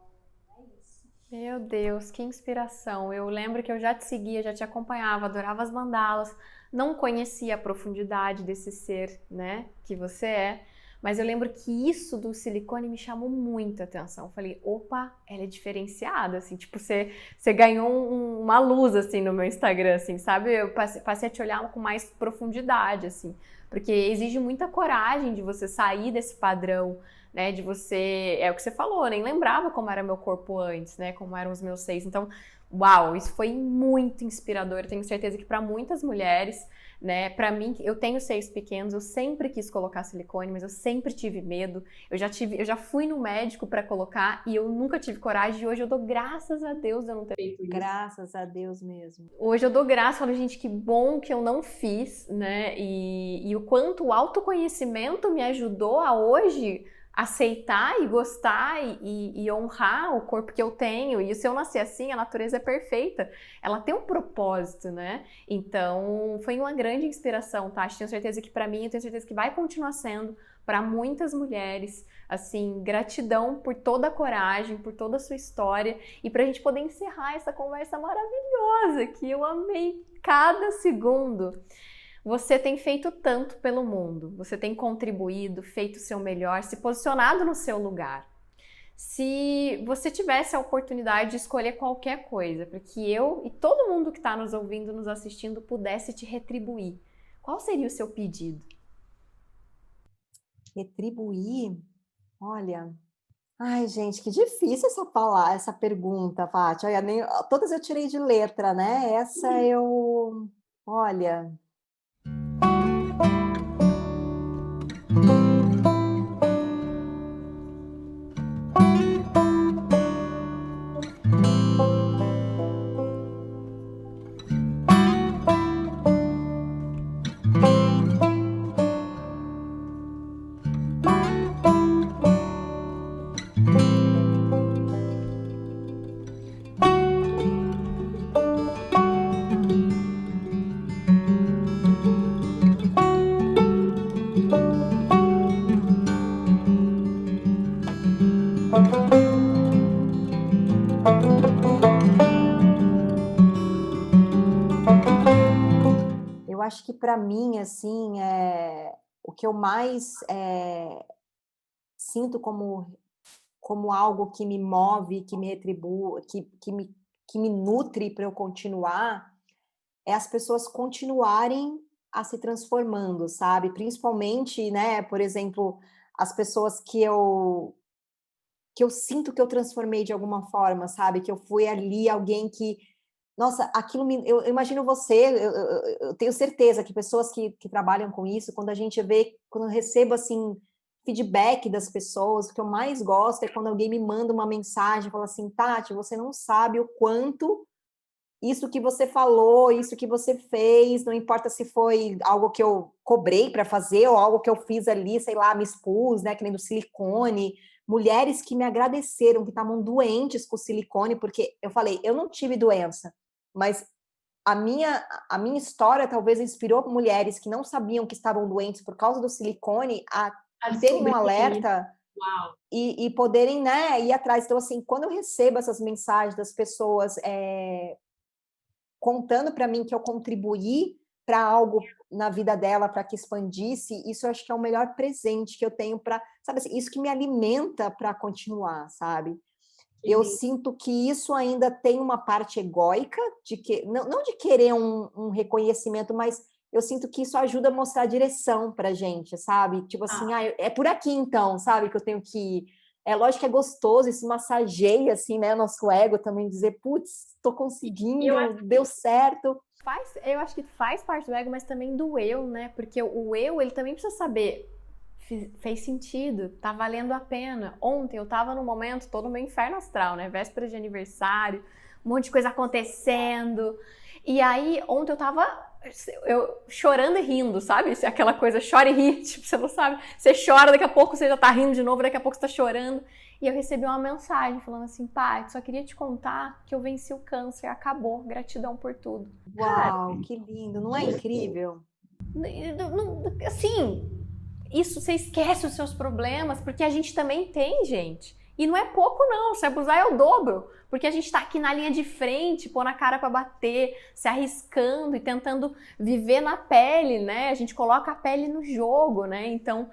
[SPEAKER 2] é isso.
[SPEAKER 1] Meu Deus, que inspiração. Eu lembro que eu já te seguia, já te acompanhava, adorava as mandalas, não conhecia a profundidade desse ser, né, que você é. Mas eu lembro que isso do silicone me chamou muita atenção. Eu falei, opa, ela é diferenciada, assim, tipo, você ganhou uma luz, assim, no meu Instagram, assim, sabe? Eu passei a te olhar com mais profundidade, assim, porque exige muita coragem de você sair desse padrão, né, de você, é o que você falou, nem lembrava como era meu corpo antes, né, como eram os meus seios. Então, uau, isso foi muito inspirador. Eu tenho certeza que para muitas mulheres, né, para mim, eu tenho seios pequenos, eu sempre quis colocar silicone, mas eu sempre tive medo. Eu já fui no médico para colocar e eu nunca tive coragem. E hoje eu dou graças a Deus eu não ter feito isso.
[SPEAKER 2] Graças a Deus mesmo.
[SPEAKER 1] Hoje eu dou graças, falo, gente, que bom que eu não fiz, né? E o quanto o autoconhecimento me ajudou a hoje aceitar e gostar e honrar o corpo que eu tenho. E se eu nasci assim, a natureza é perfeita. Ela tem um propósito, né? Então, foi uma grande inspiração, tá? Tenho certeza que para mim, eu tenho certeza que vai continuar sendo para muitas mulheres. Assim, gratidão por toda a coragem, por toda a sua história e pra gente poder encerrar essa conversa maravilhosa que eu amei cada segundo. Você tem feito tanto pelo mundo, você tem contribuído, feito o seu melhor, se posicionado no seu lugar. se você tivesse a oportunidade de escolher qualquer coisa, para que eu e todo mundo que está nos ouvindo, nos assistindo, pudesse te retribuir, qual seria o seu pedido?
[SPEAKER 2] Retribuir? Olha... Ai, gente, que difícil essa pergunta, Paty. Olha, todas eu tirei de letra, né? Essa eu... Olha... Eu acho que para mim, assim, o que eu mais sinto como algo que me move, que me retribui, que me nutre para eu continuar, é as pessoas continuarem a se transformando, sabe? Principalmente, né, por exemplo, as pessoas que eu sinto que eu transformei de alguma forma, sabe? Que eu fui ali alguém que, nossa, aquilo me, eu imagino você, eu tenho certeza que pessoas que trabalham com isso, quando a gente vê, quando eu recebo assim feedback das pessoas, o que eu mais gosto é quando alguém me manda uma mensagem, fala assim, Tati, você não sabe o quanto isso que você falou, isso que você fez, não importa se foi algo que eu cobrei para fazer ou algo que eu fiz ali, sei lá, me expus, né, que nem do silicone. Mulheres que me agradeceram, que estavam doentes com silicone, porque eu falei, eu não tive doença, mas a minha história talvez inspirou mulheres que não sabiam que estavam doentes por causa do silicone a terem um alerta e poderem, né, ir atrás. Então, assim, quando eu recebo essas mensagens das pessoas contando para mim que eu contribuí para algo na vida dela, para que expandisse, isso eu acho que é o melhor presente que eu tenho para, sabe assim, isso que me alimenta para continuar, sabe? Eu sinto que isso ainda tem uma parte egóica, de que, não de querer um reconhecimento, mas eu sinto que isso ajuda a mostrar a direção pra gente, sabe? Tipo assim, é por aqui então, sabe? Que eu tenho que ir. É lógico que é gostoso, isso massageia, assim, né? Nosso ego também, dizer, putz, tô conseguindo, deu certo.
[SPEAKER 1] Eu acho que faz parte do ego, mas também do eu, né? Porque o eu, ele também precisa saber, fez sentido, tá valendo a pena. Ontem eu tava num momento, tô no meu inferno astral, né? Véspera de aniversário, um monte de coisa acontecendo. E aí, ontem eu tava chorando e rindo, sabe? Aquela coisa, chora e ri, tipo, você não sabe. Você chora, daqui a pouco você já tá rindo de novo, daqui a pouco você tá chorando. E eu recebi uma mensagem falando assim, pai, só queria te contar que eu venci o câncer, acabou, gratidão por tudo.
[SPEAKER 2] Uau, que lindo, não é incrível?
[SPEAKER 1] Assim, isso você esquece os seus problemas, porque a gente também tem, gente. E não é pouco não, se abusar é o dobro, porque a gente tá aqui na linha de frente, pôr na cara para bater, se arriscando e tentando viver na pele, né? A gente coloca a pele no jogo, né? Então,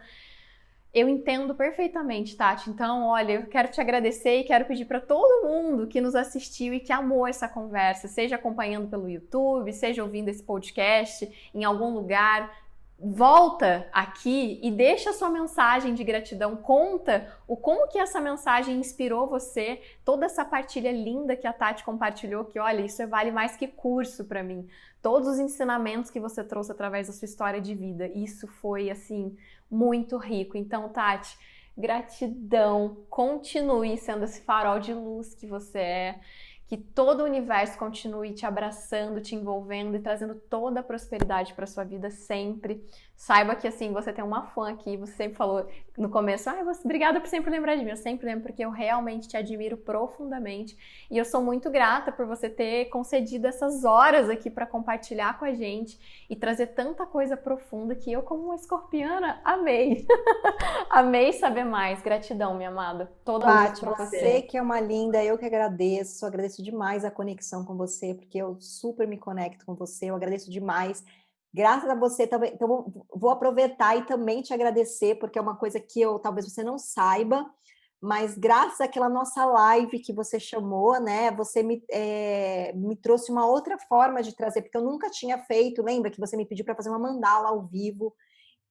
[SPEAKER 1] eu entendo perfeitamente, Tati. Então, olha, eu quero te agradecer e quero pedir para todo mundo que nos assistiu e que amou essa conversa, seja acompanhando pelo YouTube, seja ouvindo esse podcast em algum lugar, volta aqui e deixa a sua mensagem de gratidão, conta como que essa mensagem inspirou você, toda essa partilha linda que a Tati compartilhou, que olha, isso vale mais que curso para mim. Todos os ensinamentos que você trouxe através da sua história de vida, isso foi assim muito rico. Então, Tati, gratidão, continue sendo esse farol de luz que você é. Que todo o universo continue te abraçando, te envolvendo e trazendo toda a prosperidade para sua vida sempre. Saiba que, assim, você tem uma fã aqui, você sempre falou no começo, obrigada por sempre lembrar de mim. Eu sempre lembro porque eu realmente te admiro profundamente e eu sou muito grata por você ter concedido essas horas aqui para compartilhar com a gente e trazer tanta coisa profunda que eu, como uma escorpiana, amei. Amei saber mais. Gratidão, minha amada. Toda a luz para
[SPEAKER 2] você que é uma linda, eu que agradeço demais a conexão com você, porque eu super me conecto com você, eu agradeço demais. Graças a você também, então vou aproveitar e também te agradecer, porque é uma coisa que talvez você não saiba, mas graças àquela nossa live que você chamou, né, você me trouxe uma outra forma de trazer, porque eu nunca tinha feito, lembra que você me pediu para fazer uma mandala ao vivo,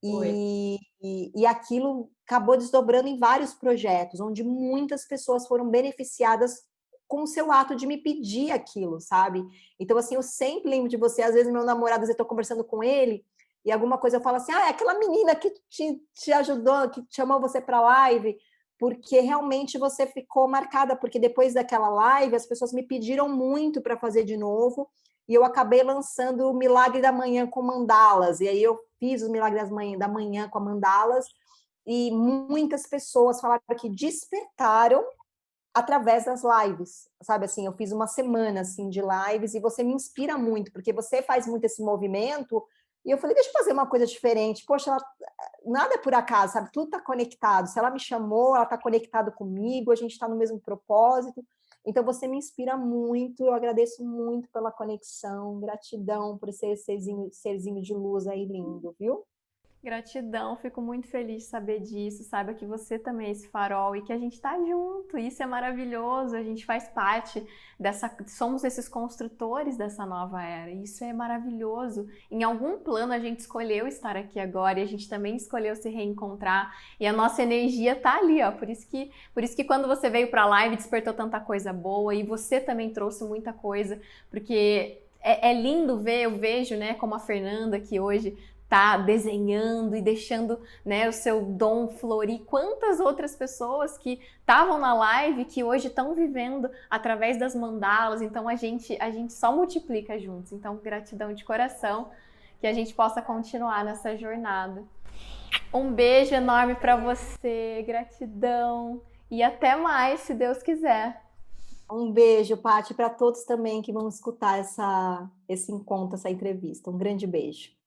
[SPEAKER 3] Foi.
[SPEAKER 2] e aquilo acabou desdobrando em vários projetos, onde muitas pessoas foram beneficiadas com o seu ato de me pedir aquilo, sabe? Então, assim, eu sempre lembro de você, às vezes meu namorado, às vezes eu tô conversando com ele, e alguma coisa eu falo assim, é aquela menina que te ajudou, que chamou você para live, porque realmente você ficou marcada, porque depois daquela live as pessoas me pediram muito para fazer de novo, e eu acabei lançando o Milagre da Manhã com mandalas, e aí eu fiz o Milagre da Manhã com mandalas, e muitas pessoas falaram que despertaram através das lives, sabe assim, eu fiz uma semana assim de lives e você me inspira muito, porque você faz muito esse movimento, e eu falei, deixa eu fazer uma coisa diferente, poxa, nada é por acaso, sabe, tudo está conectado, se ela me chamou, ela está conectada comigo, a gente está no mesmo propósito, então você me inspira muito, eu agradeço muito pela conexão, gratidão por ser esse serzinho de luz aí lindo, viu?
[SPEAKER 1] Gratidão, fico muito feliz de saber disso. Saiba que você também é esse farol e que a gente tá junto. Isso é maravilhoso. A gente faz parte dessa, somos esses construtores dessa nova era. Isso é maravilhoso. Em algum plano a gente escolheu estar aqui agora e a gente também escolheu se reencontrar. E a nossa energia tá ali, ó. Por isso que quando você veio pra live despertou tanta coisa boa e você também trouxe muita coisa, porque é lindo ver, eu vejo, né, como a Fernanda que hoje tá desenhando e deixando, né, o seu dom florir. Quantas outras pessoas que estavam na live que hoje estão vivendo através das mandalas. Então a gente só multiplica juntos. Então gratidão de coração, que a gente possa continuar nessa jornada. Um beijo enorme para você, gratidão e até mais, se Deus quiser.
[SPEAKER 2] Um beijo, Paty, para todos também que vão escutar esse encontro, essa entrevista. Um grande beijo.